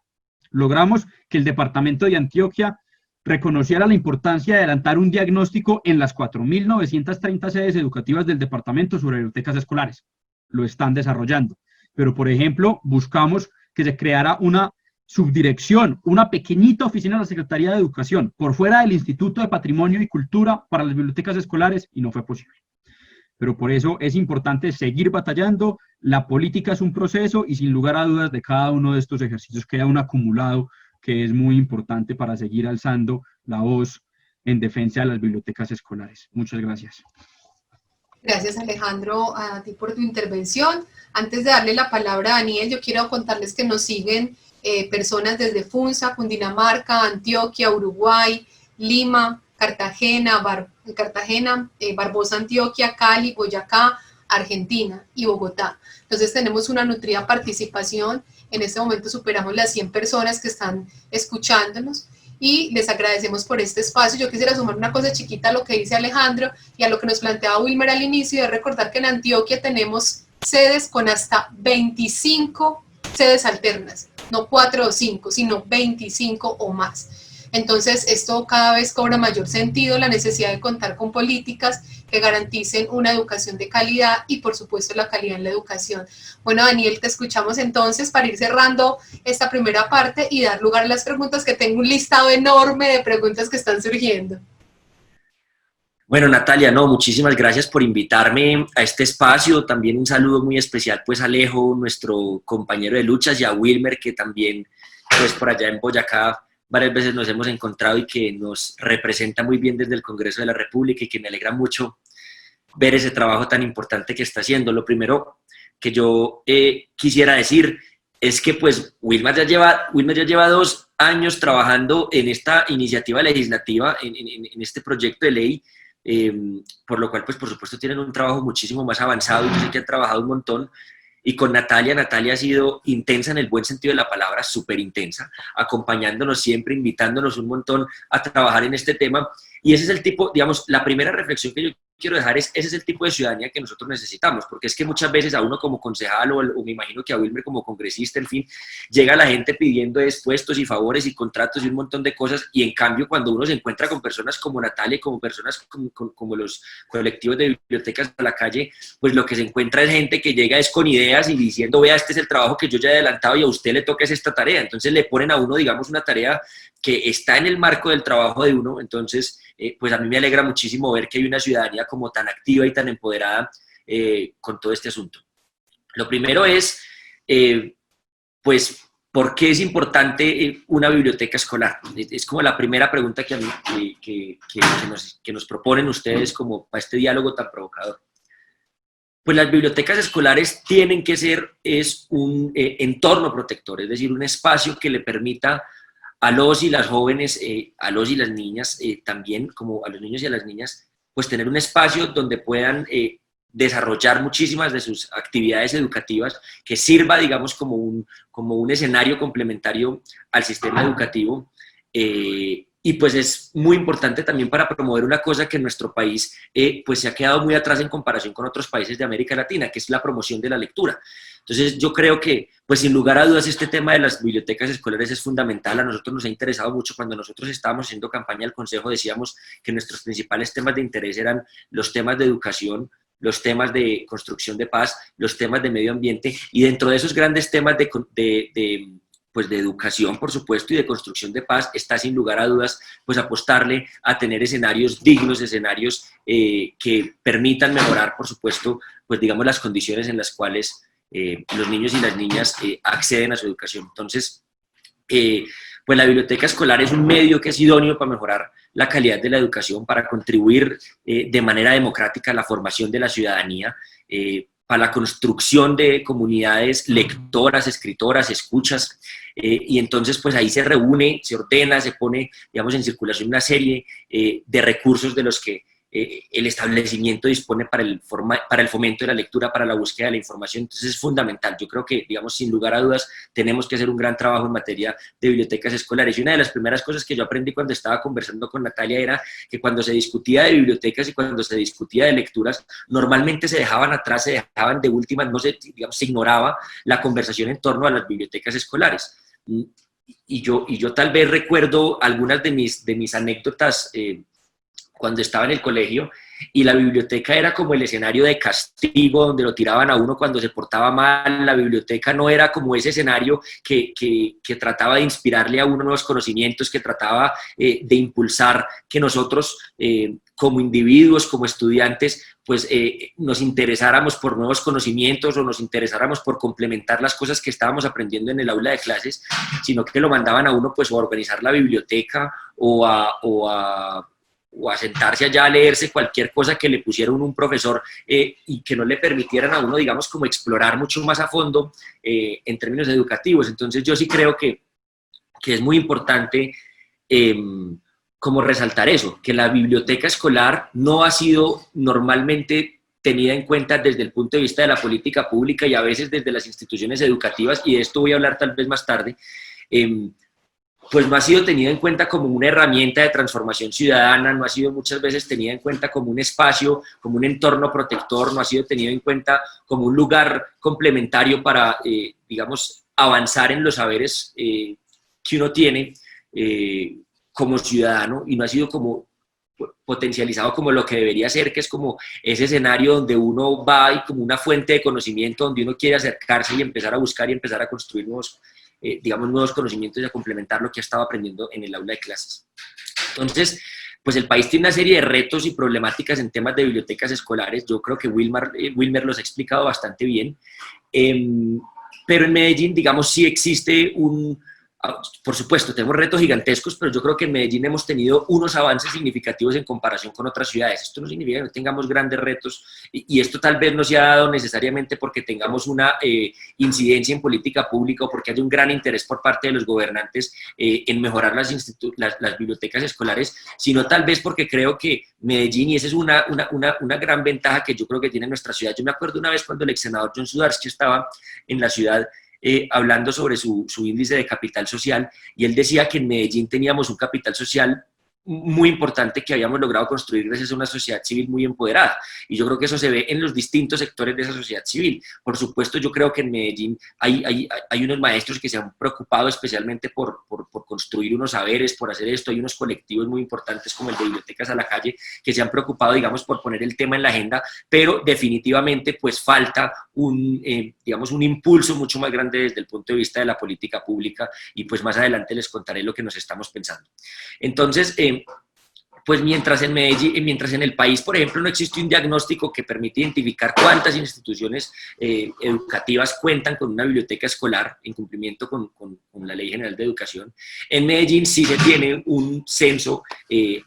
Logramos que el Departamento de Antioquia reconociera la importancia de adelantar un diagnóstico en las 4.930 sedes educativas del departamento sobre bibliotecas escolares. Lo están desarrollando. Pero, por ejemplo, buscamos que se creara una subdirección, una pequeñita oficina de la Secretaría de Educación, por fuera del Instituto de Patrimonio y Cultura para las bibliotecas escolares, y no fue posible. Pero por eso es importante seguir batallando, la política es un proceso, y sin lugar a dudas de cada uno de estos ejercicios queda un acumulado que es muy importante para seguir alzando la voz en defensa de las bibliotecas escolares. Muchas gracias.
Gracias, Alejandro, a ti por tu intervención. Antes de darle la palabra a Daniel, yo quiero contarles que nos siguen personas desde Funza, Cundinamarca, Antioquia, Uruguay, Lima, Cartagena, Barbosa, Antioquia, Cali, Boyacá, Argentina y Bogotá. Entonces tenemos una nutrida participación. En este momento superamos las 100 personas que están escuchándonos y les agradecemos por este espacio. Yo quisiera sumar una cosa chiquita a lo que dice Alejandro y a lo que nos planteaba Wilmer al inicio, de recordar que en Antioquia tenemos sedes con hasta 25 sedes alternas, no 4 o 5, sino 25 o más. Entonces, esto cada vez cobra mayor sentido, la necesidad de contar con políticas que garanticen una educación de calidad y, por supuesto, la calidad en la educación. Bueno, Daniel, te escuchamos entonces para ir cerrando esta primera parte y dar lugar a las preguntas, que tengo un listado enorme de preguntas que están surgiendo.
Bueno, Natalia, no, muchísimas gracias por invitarme a este espacio. También un saludo muy especial pues a Alejo, nuestro compañero de luchas, y a Wilmer, que también pues por allá en Boyacá varias veces nos hemos encontrado y que nos representa muy bien desde el Congreso de la República, y que me alegra mucho ver ese trabajo tan importante que está haciendo. Lo primero que yo quisiera decir es que pues Wilmer ya lleva 2 años trabajando en esta iniciativa legislativa, en este proyecto de ley, por lo cual pues por supuesto tienen un trabajo muchísimo más avanzado, y yo sé que han trabajado un montón. Y con Natalia ha sido intensa en el buen sentido de la palabra, súper intensa, acompañándonos siempre, invitándonos un montón a trabajar en este tema. Y ese es el tipo, digamos, la primera reflexión que yo quiero dejar es, ese es el tipo de ciudadanía que nosotros necesitamos, porque es que muchas veces a uno como concejal, o me imagino que a Wilmer como congresista, en fin, llega la gente pidiendo puestos y favores y contratos y un montón de cosas, y en cambio cuando uno se encuentra con personas como Natalia, como personas como los colectivos de bibliotecas a la calle, pues lo que se encuentra es gente que llega con ideas y diciendo, vea, este es el trabajo que yo ya he adelantado y a usted le toca esta tarea. Entonces le ponen a uno, digamos, una tarea que está en el marco del trabajo de uno. Entonces, pues a mí me alegra muchísimo ver que hay una ciudadanía como tan activa y tan empoderada con todo este asunto. Lo primero es, pues, ¿por qué es importante una biblioteca escolar? Es como la primera pregunta que nos proponen ustedes como para este diálogo tan provocador. Pues las bibliotecas escolares tienen que ser un entorno protector, es decir, un espacio que le permita a los y las jóvenes, a los y las niñas, también como a los niños y a las niñas, pues tener un espacio donde puedan desarrollar muchísimas de sus actividades educativas, que sirva, digamos, como un escenario complementario al sistema educativo. Y pues es muy importante también para promover una cosa que en nuestro país pues se ha quedado muy atrás en comparación con otros países de América Latina, que es la promoción de la lectura. Entonces yo creo que, pues sin lugar a dudas, este tema de las bibliotecas escolares es fundamental. A nosotros nos ha interesado mucho. Cuando nosotros estábamos haciendo campaña al Consejo, decíamos que nuestros principales temas de interés eran los temas de educación, los temas de construcción de paz, los temas de medio ambiente, y dentro de esos grandes temas pues de educación, por supuesto, y de construcción de paz, está sin lugar a dudas pues apostarle a tener escenarios dignos, escenarios que permitan mejorar, por supuesto, pues digamos las condiciones en las cuales los niños y las niñas acceden a su educación. Entonces, pues la biblioteca escolar es un medio que es idóneo para mejorar la calidad de la educación, para contribuir de manera democrática a la formación de la ciudadanía, para la construcción de comunidades lectoras, escritoras, escuchas, y entonces pues ahí se reúne, se ordena, se pone, digamos, en circulación una serie de recursos de los que el establecimiento dispone para el fomento de la lectura, para la búsqueda de la información. Entonces es fundamental. Yo creo que, digamos, sin lugar a dudas, tenemos que hacer un gran trabajo en materia de bibliotecas escolares. Y una de las primeras cosas que yo aprendí cuando estaba conversando con Natalia era que cuando se discutía de bibliotecas y cuando se discutía de lecturas, normalmente se dejaban atrás, se dejaban de últimas, no se, digamos, se ignoraba la conversación en torno a las bibliotecas escolares. Y yo tal vez recuerdo algunas de mis anécdotas cuando estaba en el colegio, y la biblioteca era como el escenario de castigo donde lo tiraban a uno cuando se portaba mal. La biblioteca no era como ese escenario que trataba de inspirarle a uno nuevos conocimientos, que trataba de impulsar que nosotros como individuos, como estudiantes, pues nos interesáramos por nuevos conocimientos o nos interesáramos por complementar las cosas que estábamos aprendiendo en el aula de clases, sino que lo mandaban a uno pues a organizar la biblioteca o a sentarse allá a leerse cualquier cosa que le pusiera un profesor y que no le permitieran a uno, digamos, como explorar mucho más a fondo en términos educativos. Entonces yo sí creo que es muy importante como resaltar eso, que la biblioteca escolar no ha sido normalmente tenida en cuenta desde el punto de vista de la política pública y a veces desde las instituciones educativas, y de esto voy a hablar tal vez más tarde, pues no ha sido tenida en cuenta como una herramienta de transformación ciudadana, no ha sido muchas veces tenida en cuenta como un espacio, como un entorno protector, no ha sido tenido en cuenta como un lugar complementario para, digamos, avanzar en los saberes que uno tiene, como ciudadano y no ha sido como potencializado como lo que debería ser, que es como ese escenario donde uno va y como una fuente de conocimiento donde uno quiere acercarse y empezar a buscar y empezar a construir nuevos, digamos, nuevos conocimientos y a complementar lo que ha estado aprendiendo en el aula de clases. Entonces, pues el país tiene una serie de retos y problemáticas en temas de bibliotecas escolares. Yo creo que Wilmer los ha explicado bastante bien. Pero en Medellín, digamos, sí existe por supuesto, tenemos retos gigantescos, pero yo creo que en Medellín hemos tenido unos avances significativos en comparación con otras ciudades. Esto no significa que no tengamos grandes retos, y esto tal vez no se ha dado necesariamente porque tengamos una incidencia en política pública o porque haya un gran interés por parte de los gobernantes en mejorar las bibliotecas escolares, sino tal vez porque creo que Medellín, y esa es una gran ventaja que yo creo que tiene nuestra ciudad. Yo me acuerdo una vez cuando el ex senador John Sudarsky estaba en la ciudad, hablando sobre su índice de capital social, y él decía que en Medellín teníamos un capital social muy importante que habíamos logrado construir gracias a una sociedad civil muy empoderada, y yo creo que eso se ve en los distintos sectores de esa sociedad civil. Por supuesto, yo creo que en Medellín hay unos maestros que se han preocupado especialmente por construir unos saberes, por hacer esto. Hay unos colectivos muy importantes como el de Bibliotecas a la Calle que se han preocupado, digamos, por poner el tema en la agenda, pero definitivamente pues falta digamos, un impulso mucho más grande desde el punto de vista de la política pública, y pues más adelante les contaré lo que nos estamos pensando. Entonces, pues mientras en el país, por ejemplo, no existe un diagnóstico que permite identificar cuántas instituciones educativas cuentan con una biblioteca escolar en cumplimiento con la Ley General de Educación, en Medellín sí se tiene un censo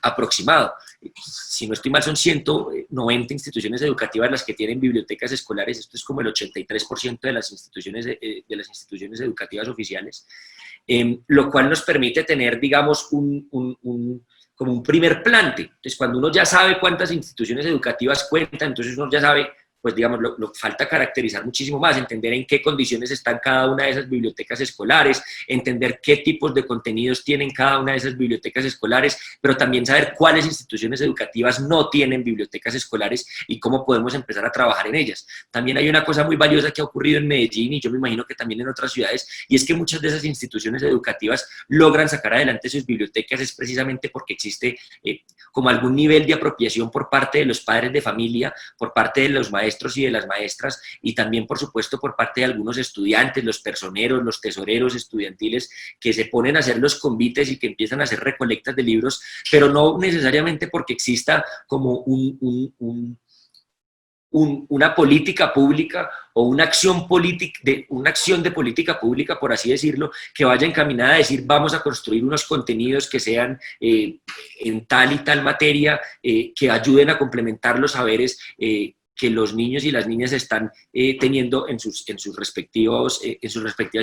aproximado. Si no estoy mal, son 190 instituciones educativas las que tienen bibliotecas escolares. Esto es como el 83% de las instituciones educativas oficiales, lo cual nos permite tener, digamos, como un primer plante. Entonces, cuando uno ya sabe cuántas instituciones educativas cuentan, entonces uno ya sabe, pues digamos, lo falta caracterizar muchísimo más, entender en qué condiciones están cada una de esas bibliotecas escolares, entender qué tipos de contenidos tienen cada una de esas bibliotecas escolares, pero también saber cuáles instituciones educativas no tienen bibliotecas escolares y cómo podemos empezar a trabajar en ellas. También hay una cosa muy valiosa que ha ocurrido en Medellín, y yo me imagino que también en otras ciudades, y es que muchas de esas instituciones educativas logran sacar adelante sus bibliotecas es precisamente porque existe como algún nivel de apropiación por parte de los padres de familia, por parte de los maestros y de las maestras, y también, por supuesto, por parte de algunos estudiantes, los personeros, los tesoreros estudiantiles, que se ponen a hacer los convites y que empiezan a hacer recolectas de libros, pero no necesariamente porque exista como una política pública o una acción de política pública, por así decirlo, que vaya encaminada a decir vamos a construir unos contenidos que sean en tal y tal materia, que ayuden a complementar los saberes que los niños y las niñas están teniendo en sus respectivas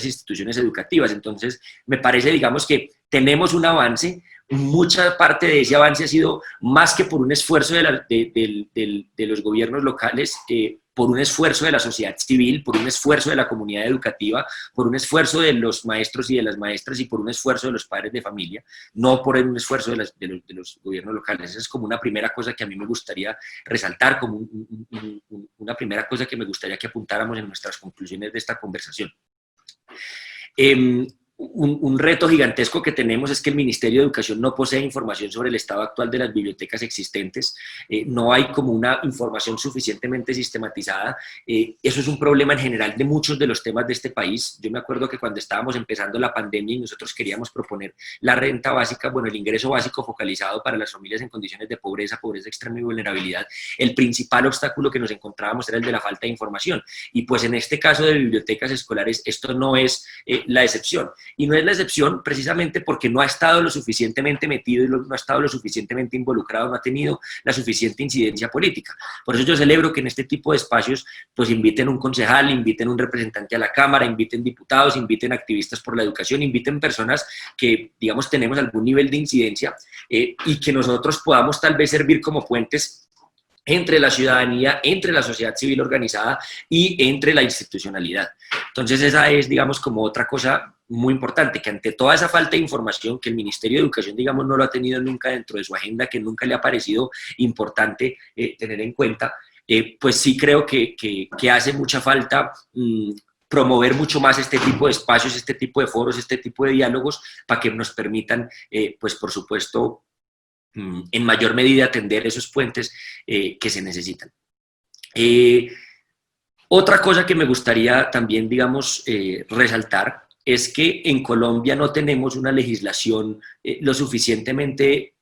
instituciones educativas. Entonces, me parece, digamos, que tenemos un avance. Mucha parte de ese avance ha sido más que por un esfuerzo de los gobiernos locales, por un esfuerzo de la sociedad civil, por un esfuerzo de la comunidad educativa, por un esfuerzo de los maestros y de las maestras y por un esfuerzo de los padres de familia, no por un esfuerzo de los gobiernos locales. Esa es como una primera cosa que a mí me gustaría resaltar, como una primera cosa que me gustaría que apuntáramos en nuestras conclusiones de esta conversación. Un reto gigantesco que tenemos es que el Ministerio de Educación no posee información sobre el estado actual de las bibliotecas existentes. No hay como una información suficientemente sistematizada. Eso es un problema en general de muchos de los temas de este país. Yo me acuerdo que cuando estábamos empezando la pandemia y nosotros queríamos proponer la renta básica, bueno, el ingreso básico focalizado para las familias en condiciones de pobreza extrema y vulnerabilidad, el principal obstáculo que nos encontrábamos era el de la falta de información. Y pues en este caso de bibliotecas escolares, esto no es la excepción. Y no es la excepción precisamente porque no ha estado lo suficientemente metido y no ha estado lo suficientemente involucrado, no ha tenido la suficiente incidencia política. Por eso yo celebro que en este tipo de espacios pues inviten un concejal, inviten un representante a la Cámara, inviten diputados, inviten activistas por la educación, inviten personas que, digamos, tenemos algún nivel de incidencia y que nosotros podamos tal vez servir como puentes entre la ciudadanía, entre la sociedad civil organizada y entre la institucionalidad. Entonces esa es, digamos, como otra cosa muy importante, que ante toda esa falta de información que el Ministerio de Educación, digamos, no lo ha tenido nunca dentro de su agenda, que nunca le ha parecido importante tener en cuenta, pues sí creo que hace mucha falta promover mucho más este tipo de espacios, este tipo de foros, este tipo de diálogos, para que nos permitan, pues por supuesto, en mayor medida atender esos puentes que se necesitan. Otra cosa que me gustaría también, digamos, resaltar es que en Colombia no tenemos una legislación lo suficientemente,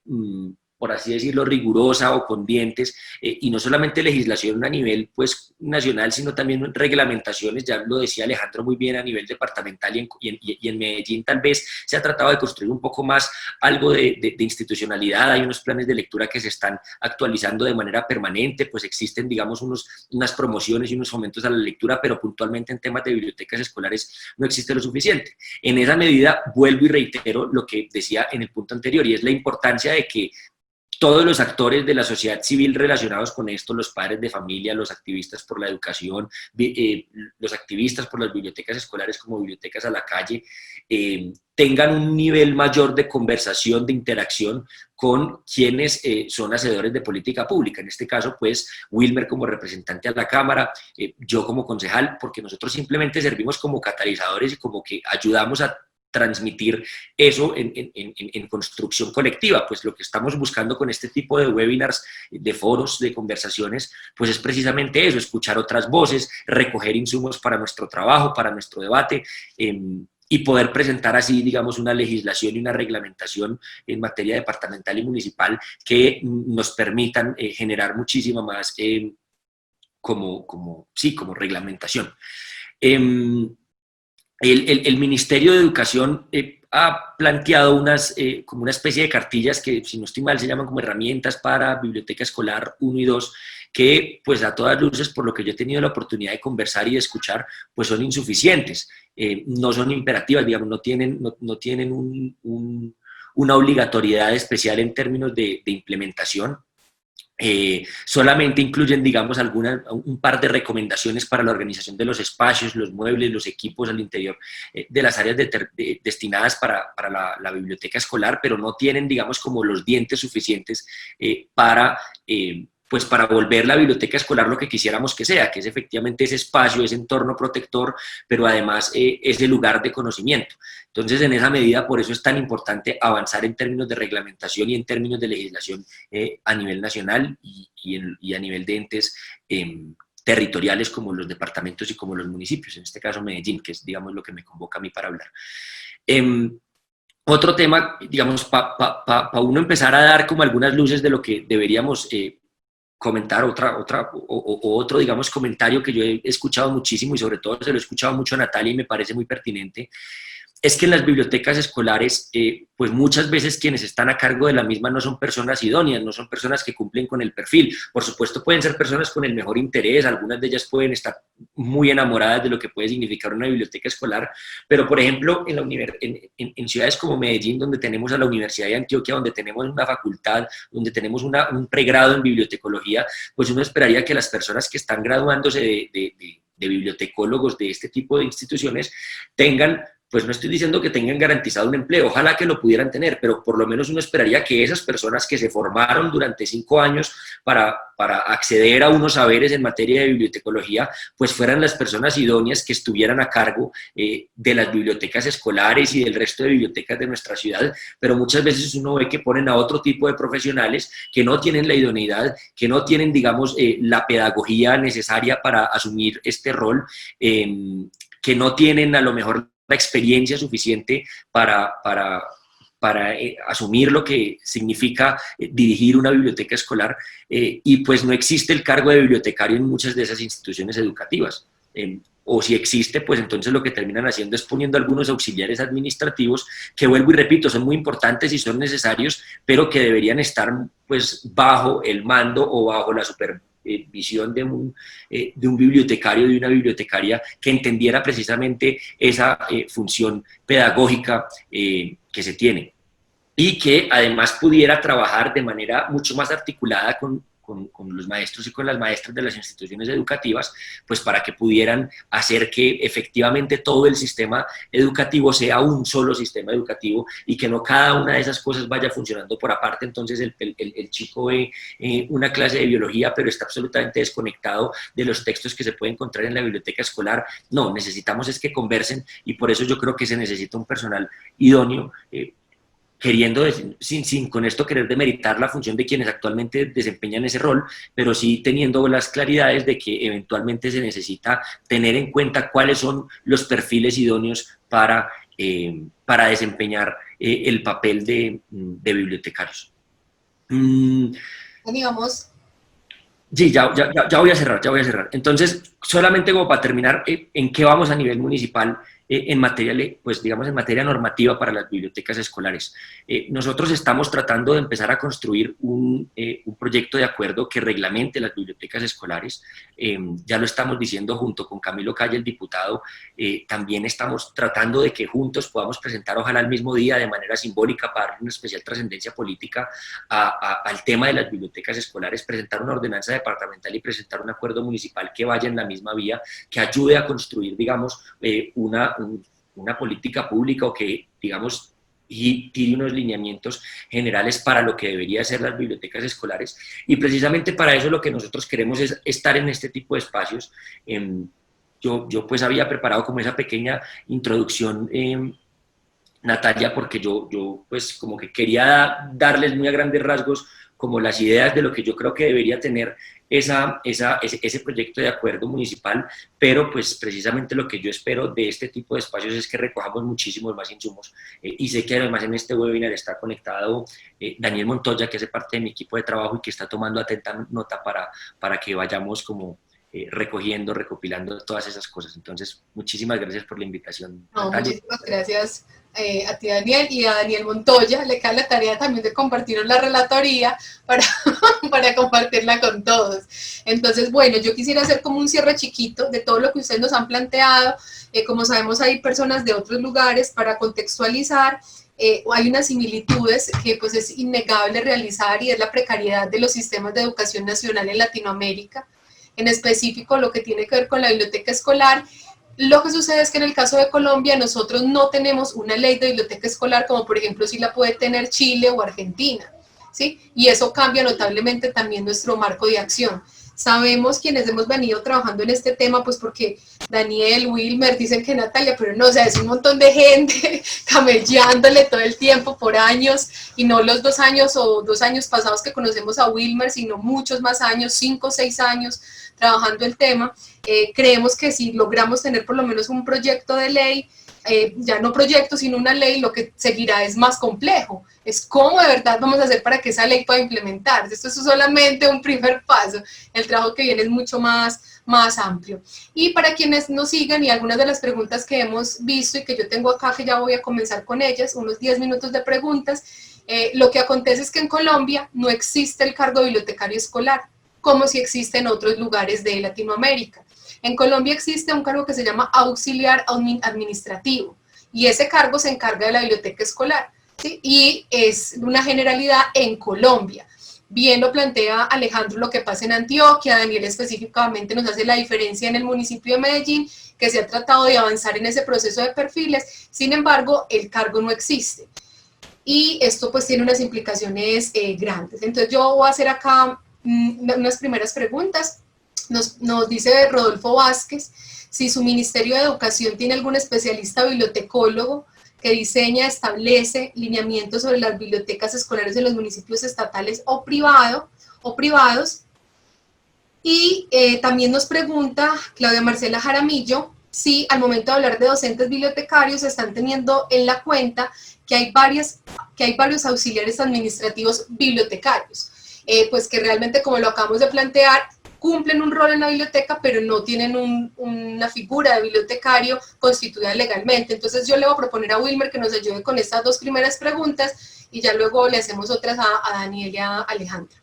por así decirlo, rigurosa o con dientes, y no solamente legislación a nivel pues, nacional, sino también reglamentaciones, ya lo decía Alejandro muy bien, a nivel departamental, y en Medellín tal vez se ha tratado de construir un poco más algo de institucionalidad. Hay unos planes de lectura que se están actualizando de manera permanente, pues existen, digamos, unas promociones y unos fomentos a la lectura, pero puntualmente en temas de bibliotecas escolares no existe lo suficiente. En esa medida, vuelvo y reitero lo que decía en el punto anterior, y es la importancia de que todos los actores de la sociedad civil relacionados con esto, los padres de familia, los activistas por la educación, los activistas por las bibliotecas escolares como bibliotecas a la calle, tengan un nivel mayor de conversación, de interacción con quienes son hacedores de política pública. En este caso, pues, Wilmer como representante a la Cámara, yo como concejal, porque nosotros simplemente servimos como catalizadores y como que ayudamos a transmitir eso en construcción colectiva. Pues lo que estamos buscando con este tipo de webinars, de foros, de conversaciones, pues es precisamente eso, escuchar otras voces, recoger insumos para nuestro trabajo, para nuestro debate, y poder presentar así, digamos, una legislación y una reglamentación en materia departamental y municipal que nos permitan generar muchísima más como reglamentación. El Ministerio de Educación ha planteado como una especie de cartillas que, si no estoy mal, se llaman como herramientas para biblioteca escolar 1 y 2, que pues a todas luces, por lo que yo he tenido la oportunidad de conversar y de escuchar, pues son insuficientes, no son imperativas, digamos, no tienen una obligatoriedad especial en términos de implementación. Solamente incluyen, digamos, un par de recomendaciones para la organización de los espacios, los muebles, los equipos al interior de las áreas destinadas para la biblioteca escolar, pero no tienen, digamos, como los dientes suficientes para volver la biblioteca escolar lo que quisiéramos que sea, que es efectivamente ese espacio, ese entorno protector, pero además ese lugar de conocimiento. Entonces, en esa medida, por eso es tan importante avanzar en términos de reglamentación y en términos de legislación a nivel nacional y a nivel de entes territoriales como los departamentos y como los municipios, en este caso Medellín, que es, digamos, lo que me convoca a mí para hablar. Otro tema, digamos, para uno empezar a dar como algunas luces de lo que deberíamos comentar, otro, digamos, comentario que yo he escuchado muchísimo y sobre todo se lo he escuchado mucho a Natalia y me parece muy pertinente, es que en las bibliotecas escolares, pues muchas veces quienes están a cargo de la misma no son personas idóneas, no son personas que cumplen con el perfil. Por supuesto pueden ser personas con el mejor interés, algunas de ellas pueden estar muy enamoradas de lo que puede significar una biblioteca escolar, pero por ejemplo en ciudades como Medellín, donde tenemos a la Universidad de Antioquia, donde tenemos una facultad, donde tenemos un pregrado en bibliotecología, pues uno esperaría que las personas que están graduándose de bibliotecólogos de este tipo de instituciones tengan, pues no estoy diciendo que tengan garantizado un empleo, ojalá que lo pudieran tener, pero por lo menos uno esperaría que esas personas que se formaron durante 5 años para acceder a unos saberes en materia de bibliotecología, pues fueran las personas idóneas que estuvieran a cargo de las bibliotecas escolares y del resto de bibliotecas de nuestra ciudad, pero muchas veces uno ve que ponen a otro tipo de profesionales que no tienen la idoneidad, que no tienen, digamos, la pedagogía necesaria para asumir este rol, que no tienen a lo mejor la experiencia suficiente para asumir lo que significa dirigir una biblioteca escolar, y pues no existe el cargo de bibliotecario en muchas de esas instituciones educativas. O si existe, pues entonces lo que terminan haciendo es poniendo algunos auxiliares administrativos que, vuelvo y repito, son muy importantes y son necesarios, pero que deberían estar pues bajo el mando o bajo la visión de un bibliotecario, de una bibliotecaria que entendiera precisamente esa función pedagógica que se tiene y que además pudiera trabajar de manera mucho más articulada con con los maestros y con las maestras de las instituciones educativas, pues para que pudieran hacer que efectivamente todo el sistema educativo sea un solo sistema educativo y que no cada una de esas cosas vaya funcionando por aparte. Entonces el chico ve una clase de biología, pero está absolutamente desconectado de los textos que se pueden encontrar en la biblioteca escolar. No, necesitamos es que conversen, y por eso yo creo que se necesita un personal idóneo, queriendo, sin con esto querer demeritar la función de quienes actualmente desempeñan ese rol, pero sí teniendo las claridades de que eventualmente se necesita tener en cuenta cuáles son los perfiles idóneos para desempeñar el papel de bibliotecarios.
Digamos,
Sí, ya voy a cerrar. Entonces, solamente como para terminar, ¿en qué vamos a nivel municipal en materia, pues digamos, en materia normativa para las bibliotecas escolares? Nosotros estamos tratando de empezar a construir un proyecto de acuerdo que reglamente las bibliotecas escolares. Ya lo estamos diciendo junto con Camilo Calle, el diputado. También estamos tratando de que juntos podamos presentar, ojalá el mismo día, de manera simbólica, para darle una especial trascendencia política al tema de las bibliotecas escolares, presentar una ordenanza departamental y presentar un acuerdo municipal que vaya en la misma vía, que ayude a construir, digamos, una política pública, o que, digamos, y tire unos lineamientos generales para lo que debería ser las bibliotecas escolares. Y precisamente para eso lo que nosotros queremos es estar en este tipo de espacios. Yo pues había preparado como esa pequeña introducción, Natalia, porque yo pues como que quería darles muy a grandes rasgos como las ideas de lo que yo creo que debería tener ese proyecto de acuerdo municipal, pero pues precisamente lo que yo espero de este tipo de espacios es que recojamos muchísimos más insumos, y sé que además en este webinar está conectado Daniel Montoya, que hace parte de mi equipo de trabajo y que está tomando atenta nota para que vayamos como recogiendo, recopilando todas esas cosas. Entonces, muchísimas gracias por la invitación,
no,
Natalia.
muchísimas gracias a ti, Daniel, y a Daniel Montoya. Le cae la tarea también de compartir la relatoría para compartirla con todos. Entonces, bueno, yo quisiera hacer como un cierre chiquito de todo lo que ustedes nos han planteado. Como sabemos, hay personas de otros lugares. Para contextualizar, hay unas similitudes que pues es innegable realizar, y es la precariedad de los sistemas de educación nacional en Latinoamérica, en específico lo que tiene que ver con la biblioteca escolar. Lo que sucede es que en el caso de Colombia nosotros no tenemos una ley de biblioteca escolar como por ejemplo si la puede tener Chile o Argentina, ¿sí? Y eso cambia notablemente también nuestro marco de acción. Sabemos quienes hemos venido trabajando en este tema, pues porque Daniel, Wilmer, dicen que Natalia, pero no, o sea, es un montón de gente camellándole todo el tiempo por años, y no los 2 años o 2 años pasados que conocemos a Wilmer, sino muchos más años, 5 o 6 años trabajando el tema. Creemos que si logramos tener por lo menos un proyecto de ley, ya no proyecto, sino una ley, lo que seguirá es más complejo. Es cómo de verdad vamos a hacer para que esa ley pueda implementarse. Esto es solamente un primer paso. El trabajo que viene es mucho más amplio. Y para quienes nos sigan, y algunas de las preguntas que hemos visto y que yo tengo acá, que ya voy a comenzar con ellas, unos 10 minutos de preguntas, lo que acontece es que en Colombia no existe el cargo de bibliotecario escolar, como si existe en otros lugares de Latinoamérica. En Colombia existe un cargo que se llama auxiliar administrativo, y ese cargo se encarga de la biblioteca escolar, ¿sí? Y es una generalidad en Colombia. Bien lo plantea Alejandro lo que pasa en Antioquia, Daniel específicamente nos hace la diferencia en el municipio de Medellín, que se ha tratado de avanzar en ese proceso de perfiles. Sin embargo, el cargo no existe. Y esto pues tiene unas implicaciones grandes. Entonces yo voy a hacer acá unas primeras preguntas. Nos dice Rodolfo Vázquez si su Ministerio de Educación tiene algún especialista bibliotecólogo que diseña, establece lineamientos sobre las bibliotecas escolares en los municipios estatales o privados. Y también nos pregunta Claudia Marcela Jaramillo si al momento de hablar de docentes bibliotecarios están teniendo en la cuenta que hay varios auxiliares administrativos bibliotecarios, pues que realmente, como lo acabamos de plantear, cumplen un rol en la biblioteca, pero no tienen una figura de bibliotecario constituida legalmente. Entonces yo le voy a proponer a Wilmer que nos ayude con estas 2 primeras preguntas, y ya luego le hacemos otras a Daniel y a Alejandra.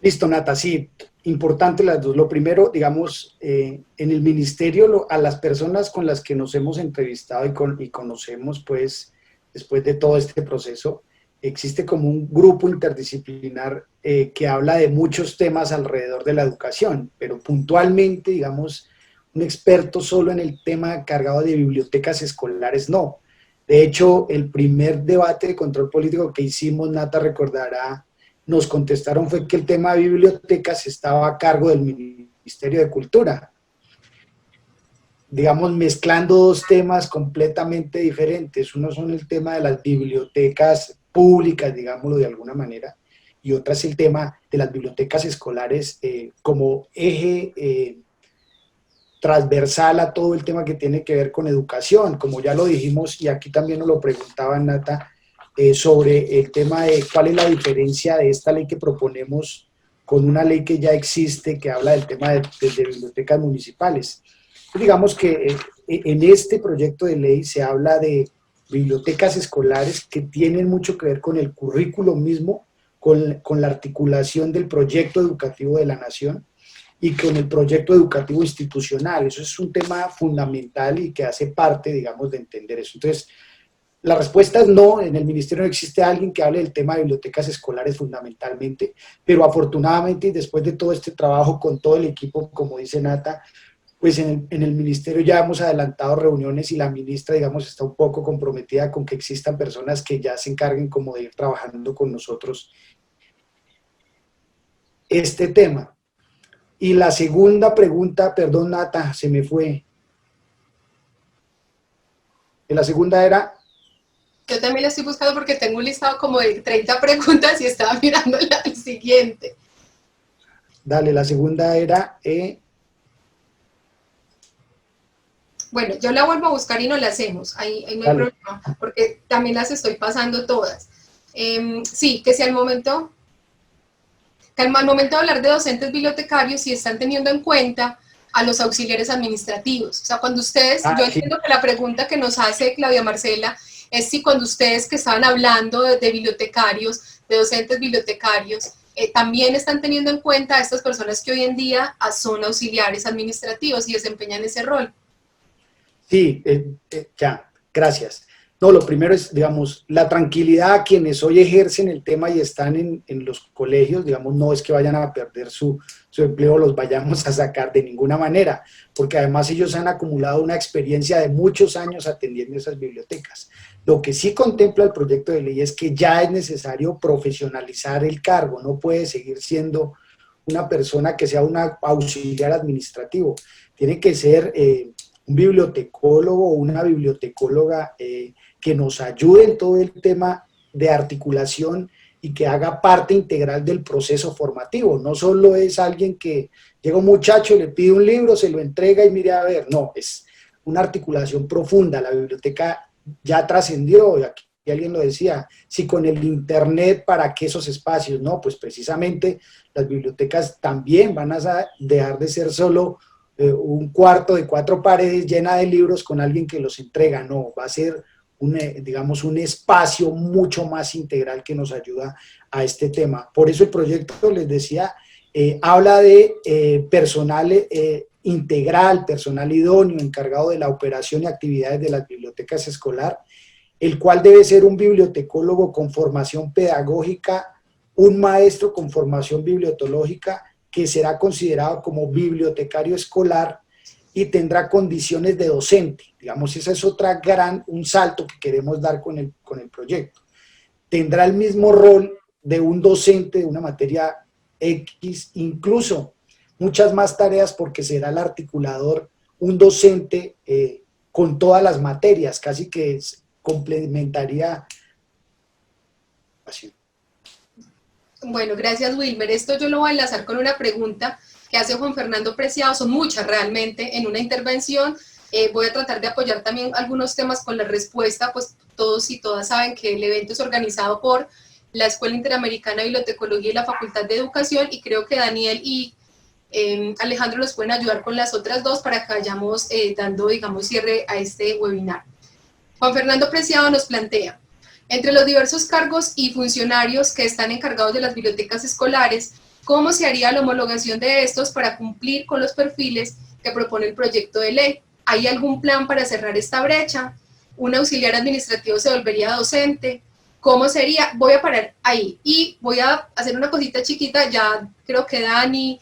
Listo, Nata, sí, importante las dos. Lo primero, digamos, en el ministerio, a las personas con las que nos hemos entrevistado y conocemos, pues, después de todo este proceso, existe como un grupo interdisciplinar que habla de muchos temas alrededor de la educación, pero puntualmente, digamos, un experto solo en el tema cargado de bibliotecas escolares, no. De hecho, el primer debate de control político que hicimos, Nata recordará, nos contestaron fue que el tema de bibliotecas estaba a cargo del Ministerio de Cultura. Digamos, mezclando dos temas completamente diferentes. Uno son el tema de las bibliotecas públicas, digámoslo de alguna manera, y otra es el tema de las bibliotecas escolares como eje transversal a todo el tema que tiene que ver con educación, como ya lo dijimos, y aquí también nos lo preguntaba Nata, sobre el tema de cuál es la diferencia de esta ley que proponemos con una ley que ya existe, que habla del tema de bibliotecas municipales. Digamos que en este proyecto de ley se habla de bibliotecas escolares que tienen mucho que ver con el currículo mismo, con la articulación del proyecto educativo de la nación y con el proyecto educativo institucional. Eso es un tema fundamental y que hace parte, digamos, de entender eso. Entonces, la respuesta es no, en el ministerio no existe alguien que hable del tema de bibliotecas escolares fundamentalmente, pero afortunadamente y después de todo este trabajo con todo el equipo, como dice Nata, pues en el ministerio ya hemos adelantado reuniones y la ministra, digamos, está un poco comprometida con que existan personas que ya se encarguen como de ir trabajando con nosotros este tema. Y la segunda pregunta, perdón Nata, se me fue. La segunda era...
Yo también la estoy buscando porque tengo un listado como de 30 preguntas y estaba mirando el siguiente.
Dale, la segunda era...
Bueno, yo la vuelvo a buscar y no la hacemos, ahí no hay problema, porque también las estoy pasando todas. Sí, que si al momento de hablar de docentes bibliotecarios, si están teniendo en cuenta a los auxiliares administrativos. O sea, cuando ustedes, yo entiendo que la pregunta que nos hace Claudia Marcela es si cuando ustedes que estaban hablando de bibliotecarios, de docentes bibliotecarios, también están teniendo en cuenta a estas personas que hoy en día son auxiliares administrativos y desempeñan ese rol.
Sí, ya, gracias. No, lo primero es, digamos, la tranquilidad a quienes hoy ejercen el tema y están en los colegios, digamos, no es que vayan a perder su empleo, los vayamos a sacar de ninguna manera, porque además ellos han acumulado una experiencia de muchos años atendiendo esas bibliotecas. Lo que sí contempla el proyecto de ley es que ya es necesario profesionalizar el cargo, no puede seguir siendo una persona que sea un auxiliar administrativo, tiene que ser un bibliotecólogo o una bibliotecóloga que nos ayude en todo el tema de articulación y que haga parte integral del proceso formativo. No solo es alguien que llega un muchacho, le pide un libro, se lo entrega y mire a ver, no, es una articulación profunda. La biblioteca ya trascendió, aquí alguien lo decía, si con el internet, ¿para qué esos espacios? No, pues precisamente las bibliotecas también van a dejar de ser solo un cuarto de 4 paredes llena de libros con alguien que los entrega, no, va a ser digamos un espacio mucho más integral que nos ayuda a este tema. Por eso el proyecto, les decía, habla de personal integral, personal idóneo, encargado de la operación y actividades de las bibliotecas escolar, el cual debe ser un bibliotecólogo con formación pedagógica, un maestro con formación bibliotológica, que será considerado como bibliotecario escolar y tendrá condiciones de docente. Digamos, esa es un salto que queremos dar con el proyecto. Tendrá el mismo rol de un docente de una materia X, incluso muchas más tareas porque será el articulador, un docente con todas las materias, casi que complementaría así.
Bueno, gracias Wilmer. Esto yo lo voy a enlazar con una pregunta que hace Juan Fernando Preciado, son muchas realmente en una intervención. Voy a tratar de apoyar también algunos temas con la respuesta, pues todos y todas saben que el evento es organizado por la Escuela Interamericana de Bibliotecología y la Facultad de Educación, y creo que Daniel y Alejandro nos pueden ayudar con las otras dos para que vayamos dando, digamos, cierre a este webinar. Juan Fernando Preciado nos plantea: entre los diversos cargos y funcionarios que están encargados de las bibliotecas escolares, ¿cómo se haría la homologación de estos para cumplir con los perfiles que propone el proyecto de ley? ¿Hay algún plan para cerrar esta brecha? ¿Un auxiliar administrativo se volvería docente? ¿Cómo sería? Voy a parar ahí y voy a hacer una cosita chiquita, ya creo que Dani,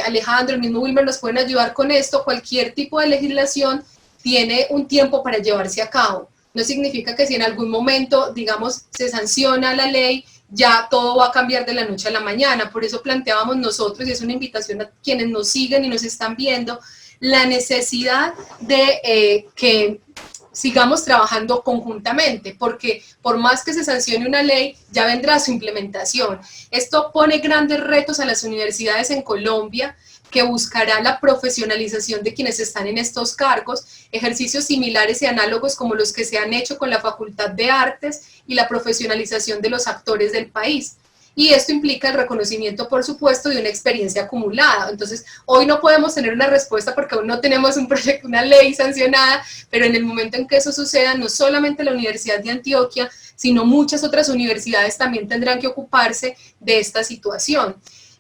Alejandro, el mismo Wilmer nos pueden ayudar con esto. Cualquier tipo de legislación tiene un tiempo para llevarse a cabo. No significa que si en algún momento, digamos, se sanciona la ley, ya todo va a cambiar de la noche a la mañana. Por eso planteábamos nosotros, y es una invitación a quienes nos siguen y nos están viendo, la necesidad de que sigamos trabajando conjuntamente, porque por más que se sancione una ley, ya vendrá su implementación. Esto pone grandes retos a las universidades en Colombia, que buscará la profesionalización de quienes están en estos cargos, ejercicios similares y análogos como los que se han hecho con la Facultad de Artes y la profesionalización de los actores del país. Y esto implica el reconocimiento, por supuesto, de una experiencia acumulada. Entonces, hoy no podemos tener una respuesta porque aún no tenemos un proyecto, una ley sancionada, pero en el momento en que eso suceda, no solamente la Universidad de Antioquia, sino muchas otras universidades también tendrán que ocuparse de esta situación.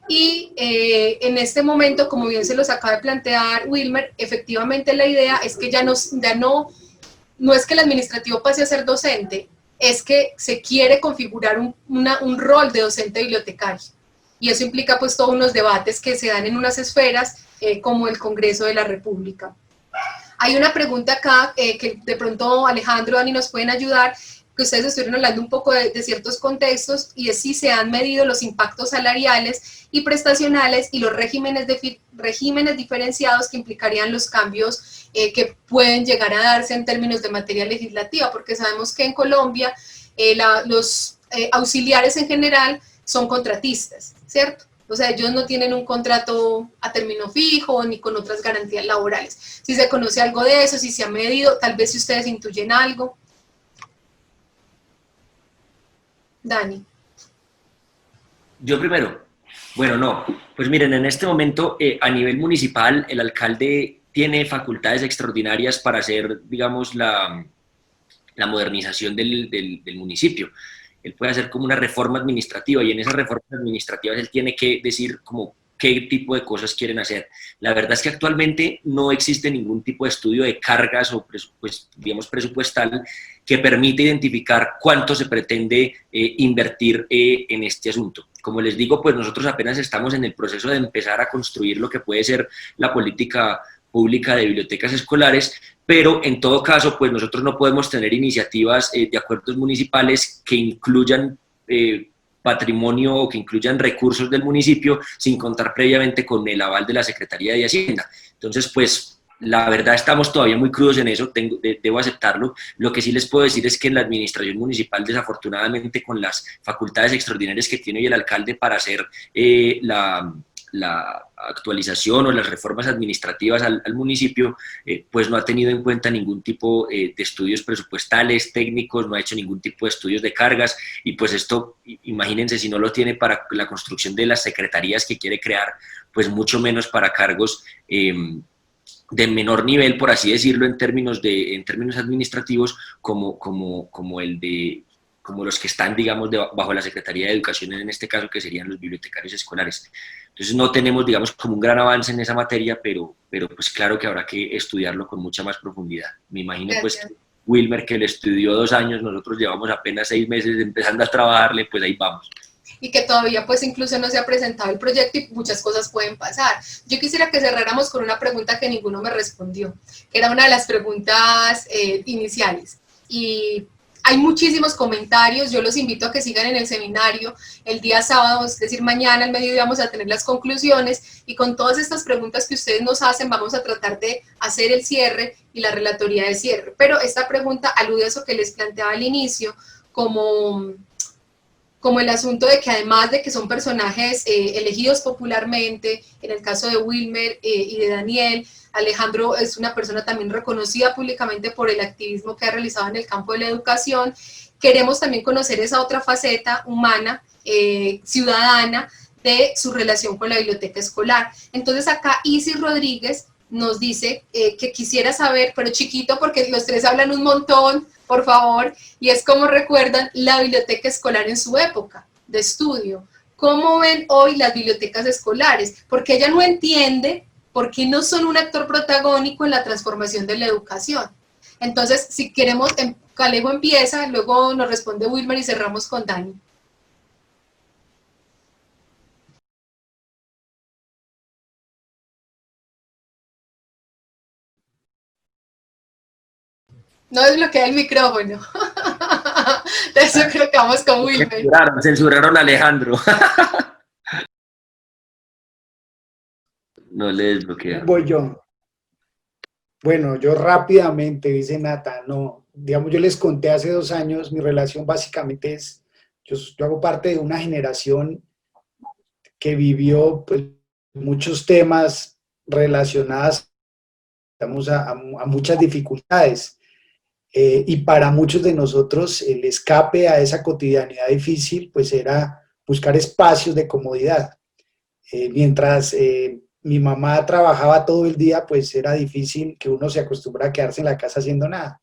Y en este momento, como bien se los acaba de plantear Wilmer, efectivamente la idea es que ya no es que el administrativo pase a ser docente, es que se quiere configurar un rol de docente bibliotecario. Y eso implica pues todos unos debates que se dan en unas esferas como el Congreso de la República. Hay una pregunta acá que de pronto Alejandro, Dani nos pueden ayudar, que ustedes estuvieron hablando un poco de ciertos contextos, y es si se han medido los impactos salariales y prestacionales y los regímenes diferenciados que implicarían los cambios que pueden llegar a darse en términos de materia legislativa, porque sabemos que en Colombia los auxiliares en general son contratistas, ¿cierto? O sea, ellos no tienen un contrato a término fijo ni con otras garantías laborales. Si se conoce algo de eso, si se ha medido, tal vez si ustedes intuyen algo. Dani.
Yo primero. Bueno, no. Pues miren, en este momento a nivel municipal el alcalde tiene facultades extraordinarias para hacer, digamos, la modernización del municipio. Él puede hacer como una reforma administrativa y en esas reformas administrativas él tiene que decir como qué tipo de cosas quieren hacer. La verdad es que actualmente no existe ningún tipo de estudio de cargas o pues, digamos, presupuestal que permite identificar cuánto se pretende invertir en este asunto. Como les digo, pues nosotros apenas estamos en el proceso de empezar a construir lo que puede ser la política pública de bibliotecas escolares, pero en todo caso, pues nosotros no podemos tener iniciativas de acuerdos municipales que incluyan patrimonio o que incluyan recursos del municipio sin contar previamente con el aval de la Secretaría de Hacienda. Entonces, pues, la verdad estamos todavía muy crudos en eso, debo aceptarlo. Lo que sí les puedo decir es que en la administración municipal, desafortunadamente, con las facultades extraordinarias que tiene hoy el alcalde para hacer la actualización o las reformas administrativas al municipio, pues no ha tenido en cuenta ningún tipo de estudios presupuestales, técnicos, no ha hecho ningún tipo de estudios de cargas, y pues esto, imagínense, si no lo tiene para la construcción de las secretarías que quiere crear, pues mucho menos para cargos de menor nivel, por así decirlo, en términos administrativos, como los que están, digamos, bajo la Secretaría de Educación, en este caso, que serían los bibliotecarios escolares. Entonces no tenemos, digamos, como un gran avance en esa materia, pero pues claro que habrá que estudiarlo con mucha más profundidad. Me imagino, pues, Wilmer, que le estudió 2 años, nosotros llevamos apenas 6 meses empezando a trabajarle, pues ahí vamos.
Y que todavía pues incluso no se ha presentado el proyecto y muchas cosas pueden pasar. Yo quisiera que cerráramos con una pregunta que ninguno me respondió, que era una de las preguntas iniciales. Y hay muchísimos comentarios, yo los invito a que sigan en el seminario el día sábado, es decir, mañana al mediodía vamos a tener las conclusiones, y con todas estas preguntas que ustedes nos hacen vamos a tratar de hacer el cierre y la relatoría de cierre. Pero esta pregunta alude a eso que les planteaba al inicio, como el asunto de que además de que son personajes elegidos popularmente, en el caso de Wilmer y de Daniel, Alejandro es una persona también reconocida públicamente por el activismo que ha realizado en el campo de la educación. Queremos también conocer esa otra faceta humana, ciudadana, de su relación con la biblioteca escolar. Entonces acá Isis Rodríguez nos dice que quisiera saber, pero chiquito porque los 3 hablan un montón, por favor, y es como recuerdan la biblioteca escolar en su época de estudio. ¿Cómo ven hoy las bibliotecas escolares? Porque ella no entiende por qué no son un actor protagónico en la transformación de la educación. Entonces, si queremos Alejo empieza, luego nos responde Wilmer y cerramos con Dani. No desbloquea el micrófono. Eso creo que vamos con Wilmer.
Censuraron a Alejandro. No le desbloquearon.
Voy yo. Bueno, yo rápidamente, dice Nata, no, digamos, yo les conté hace 2 años, mi relación básicamente es, yo hago parte de una generación que vivió pues, muchos temas relacionados, digamos, a muchas dificultades. Y para muchos de nosotros el escape a esa cotidianidad difícil pues era buscar espacios de comodidad. Mientras mi mamá trabajaba todo el día, pues era difícil que uno se acostumbrara a quedarse en la casa haciendo nada.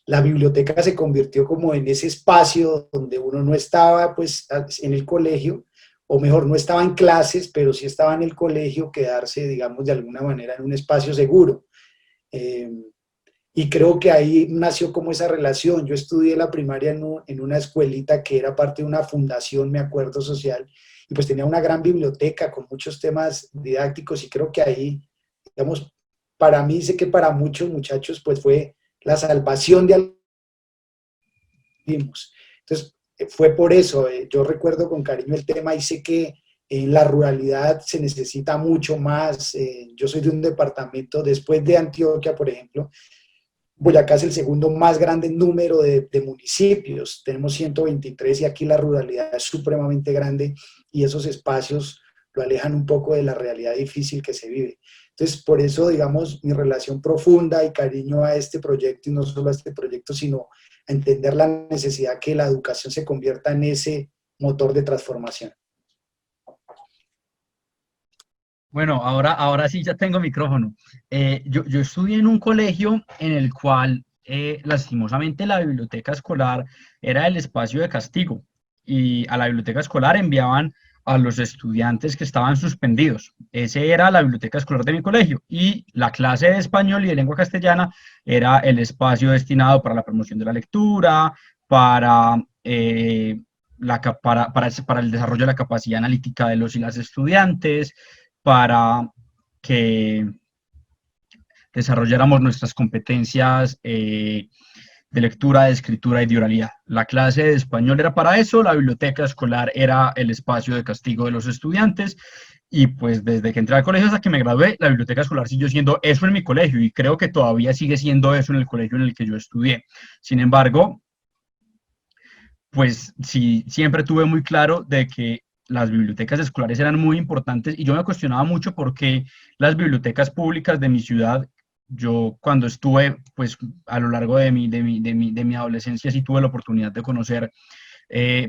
La biblioteca se convirtió como en ese espacio donde uno no estaba pues en el colegio, o mejor, no estaba en clases, pero sí estaba en el colegio, quedarse, digamos, de alguna manera en un espacio seguro. Y creo que ahí nació como esa relación. Yo estudié la primaria en una escuelita que era parte de una fundación, me acuerdo, social, y pues tenía una gran biblioteca con muchos temas didácticos y creo que ahí, digamos, para mí, sé que para muchos muchachos pues fue la salvación de algunos. Entonces, fue por eso, yo recuerdo con cariño el tema y sé que en la ruralidad se necesita mucho más. Yo soy de un departamento, después de Antioquia, por ejemplo, Boyacá es el segundo más grande en número de municipios, tenemos 123 y aquí la ruralidad es supremamente grande y esos espacios lo alejan un poco de la realidad difícil que se vive. Entonces, por eso, digamos, mi relación profunda y cariño a este proyecto, y no solo a este proyecto, sino a entender la necesidad que la educación se convierta en ese motor de transformación.
Bueno, ahora sí ya tengo micrófono. Yo estudié en un colegio en el cual, lastimosamente, la biblioteca escolar era el espacio de castigo y a la biblioteca escolar enviaban a los estudiantes que estaban suspendidos. Esa era la biblioteca escolar de mi colegio y la clase de español y de lengua castellana era el espacio destinado para la promoción de la lectura, para para el desarrollo de la capacidad analítica de los y las estudiantes, para que desarrolláramos nuestras competencias de lectura, de escritura y de oralidad. La clase de español era para eso, la biblioteca escolar era el espacio de castigo de los estudiantes, y pues desde que entré al colegio hasta que me gradué, la biblioteca escolar siguió siendo eso en mi colegio, y creo que todavía sigue siendo eso en el colegio en el que yo estudié. Sin embargo, pues sí, siempre tuve muy claro de que las bibliotecas escolares eran muy importantes y yo me cuestionaba mucho por qué las bibliotecas públicas de mi ciudad, yo cuando estuve, pues a lo largo de mi adolescencia sí tuve la oportunidad de conocer,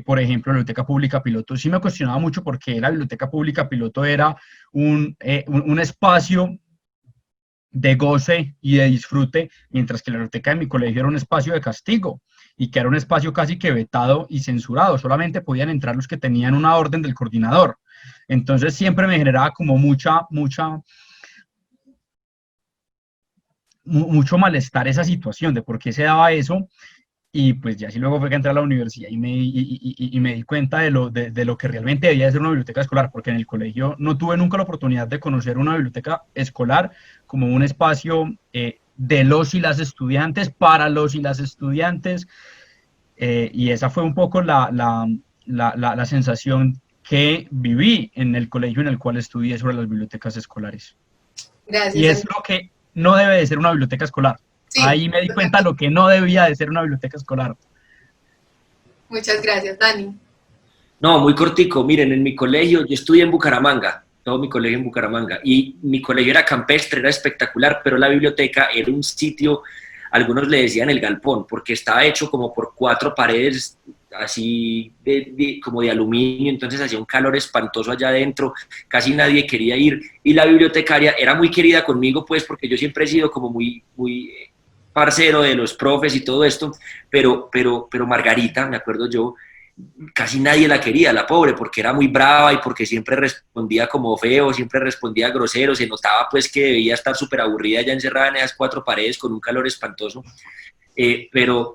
por ejemplo, la Biblioteca Pública Piloto, sí me cuestionaba mucho por qué la Biblioteca Pública Piloto era un espacio de goce y de disfrute, mientras que la biblioteca de mi colegio era un espacio de castigo y que era un espacio casi que vetado y censurado, solamente podían entrar los que tenían una orden del coordinador. Entonces siempre me generaba como mucho malestar esa situación de por qué se daba eso. Y pues ya sí luego fue que entré a la universidad y me di cuenta de lo que realmente debía de ser una biblioteca escolar, porque en el colegio no tuve nunca la oportunidad de conocer una biblioteca escolar como un espacio de los y las estudiantes, para los y las estudiantes, y esa fue un poco la sensación que viví en el colegio en el cual estudié sobre las bibliotecas escolares.
Gracias.
Y es lo que no debe de ser una biblioteca escolar. Sí, ahí me di cuenta lo que no debía de ser una biblioteca escolar.
Muchas gracias, Dani.
No, muy cortico. Miren, en mi colegio, yo estudié en Bucaramanga, todo mi colegio en Bucaramanga, y mi colegio era campestre, era espectacular, pero la biblioteca era un sitio, algunos le decían el galpón, porque estaba hecho como por 4 paredes, así como de aluminio, entonces hacía un calor espantoso allá adentro, casi nadie quería ir, y la bibliotecaria era muy querida conmigo, pues, porque yo siempre he sido como muy parcero de los profes y todo esto, pero Margarita, me acuerdo yo, casi nadie la quería, la pobre, porque era muy brava y porque siempre respondía como feo, siempre respondía grosero, se notaba pues que debía estar súper aburrida ya encerrada en esas 4 paredes con un calor espantoso, pero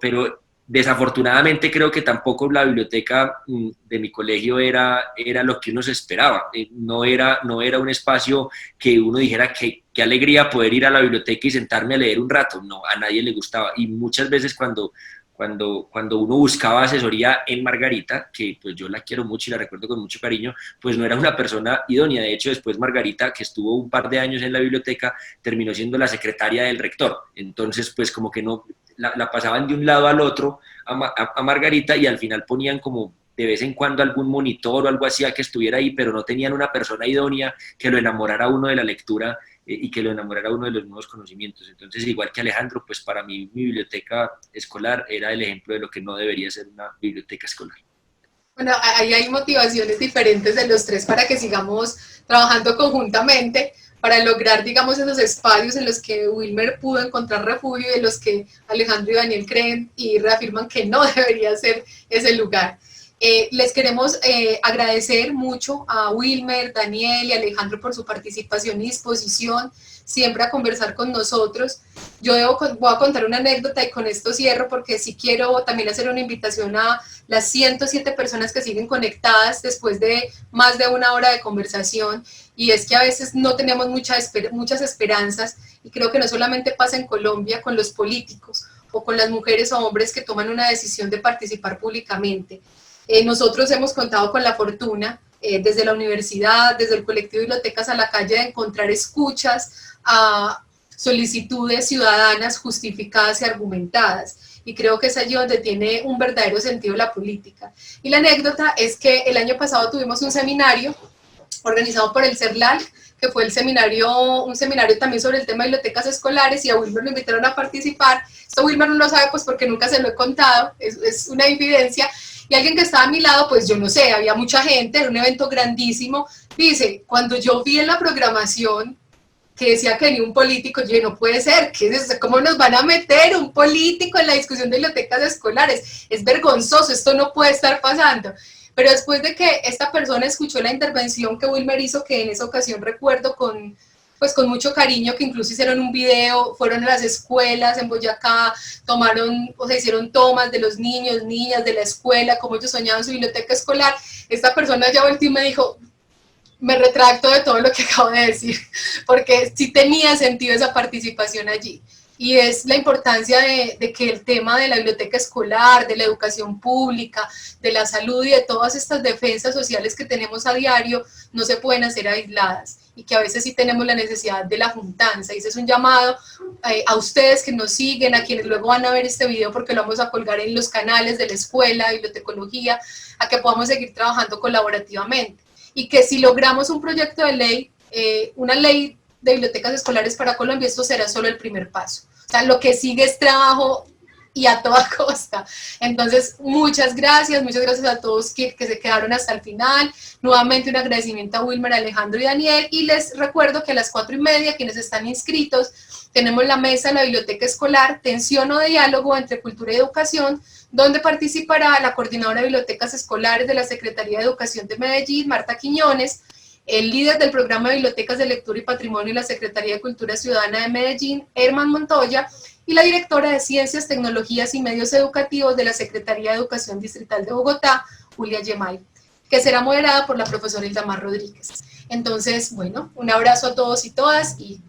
Desafortunadamente creo que tampoco la biblioteca de mi colegio era lo que uno se esperaba. No era un espacio que uno dijera que qué alegría poder ir a la biblioteca y sentarme a leer un rato. No, a nadie le gustaba. Y muchas veces cuando uno buscaba asesoría en Margarita, que pues yo la quiero mucho y la recuerdo con mucho cariño, pues no era una persona idónea. De hecho, después Margarita, que estuvo un par de años en la biblioteca, terminó siendo la secretaria del rector. Entonces, pues como que no, la pasaban de un lado al otro a Margarita, y al final ponían como de vez en cuando algún monitor o algo así a que estuviera ahí, pero no tenían una persona idónea que lo enamorara a uno de la lectura y que lo enamorara a uno de los nuevos conocimientos. Entonces, igual que Alejandro, pues para mí mi biblioteca escolar era el ejemplo de lo que no debería ser una biblioteca escolar.
Bueno, ahí hay motivaciones diferentes de los tres para que sigamos trabajando conjuntamente para lograr, digamos, esos espacios en los que Wilmer pudo encontrar refugio y en los que Alejandro y Daniel creen y reafirman que no debería ser ese lugar. Les queremos agradecer mucho a Wilmer, Daniel y Alejandro por su participación y disposición siempre a conversar con nosotros. Voy a contar una anécdota y con esto cierro, porque sí quiero también hacer una invitación a las 107 personas que siguen conectadas después de más de una hora de conversación, y es que a veces no tenemos muchas esperanzas, y creo que no solamente pasa en Colombia con los políticos o con las mujeres o hombres que toman una decisión de participar públicamente. Nosotros hemos contado con la fortuna, desde la universidad, desde el colectivo Bibliotecas a la Calle, de encontrar escuchas a solicitudes ciudadanas justificadas y argumentadas. Y creo que es allí donde tiene un verdadero sentido la política. Y la anécdota es que el año pasado tuvimos un seminario organizado por el CERLAL, que fue un seminario también sobre el tema de bibliotecas escolares, y a Wilmer lo invitaron a participar. Esto Wilmer no lo sabe, pues porque nunca se lo he contado, es una infidencia. Y alguien que estaba a mi lado, pues yo no sé, había mucha gente, era un evento grandísimo. Dice, cuando yo vi en la programación que decía que venía un político, yo dije, no puede ser, ¿qué es eso? ¿Cómo nos van a meter un político en la discusión de bibliotecas escolares? Es vergonzoso, esto no puede estar pasando. Pero después de que esta persona escuchó la intervención que Wilmer hizo, que en esa ocasión recuerdo con mucho cariño, que incluso hicieron un video, fueron a las escuelas en Boyacá, hicieron tomas de los niños, niñas de la escuela, cómo ellos soñaban su biblioteca escolar. Esta persona ya volteó y me dijo, me retracto de todo lo que acabo de decir, porque sí tenía sentido esa participación allí. Y es la importancia de que el tema de la biblioteca escolar, de la educación pública, de la salud y de todas estas defensas sociales que tenemos a diario, no se pueden hacer aisladas, y que a veces sí tenemos la necesidad de la juntanza. Y ese es un llamado a ustedes que nos siguen, a quienes luego van a ver este video porque lo vamos a colgar en los canales de la escuela, bibliotecología, a que podamos seguir trabajando colaborativamente. Y que si logramos un proyecto de ley, una ley de bibliotecas escolares para Colombia, esto será solo el primer paso. O sea, lo que sigue es trabajo y a toda costa. Entonces, muchas gracias a todos que se quedaron hasta el final. Nuevamente un agradecimiento a Wilmer, Alejandro y Daniel, y les recuerdo que a las 4:30, quienes están inscritos, tenemos la mesa de la biblioteca escolar, tensión o diálogo entre cultura y educación, donde participará la coordinadora de bibliotecas escolares de la Secretaría de Educación de Medellín, Marta Quiñones, el líder del programa de bibliotecas de lectura y patrimonio de la Secretaría de Cultura Ciudadana de Medellín, Herman Montoya, y la directora de Ciencias, Tecnologías y Medios Educativos de la Secretaría de Educación Distrital de Bogotá, Julia Yemay, que será moderada por la profesora Ildamar Rodríguez. Entonces, bueno, un abrazo a todos y todas, y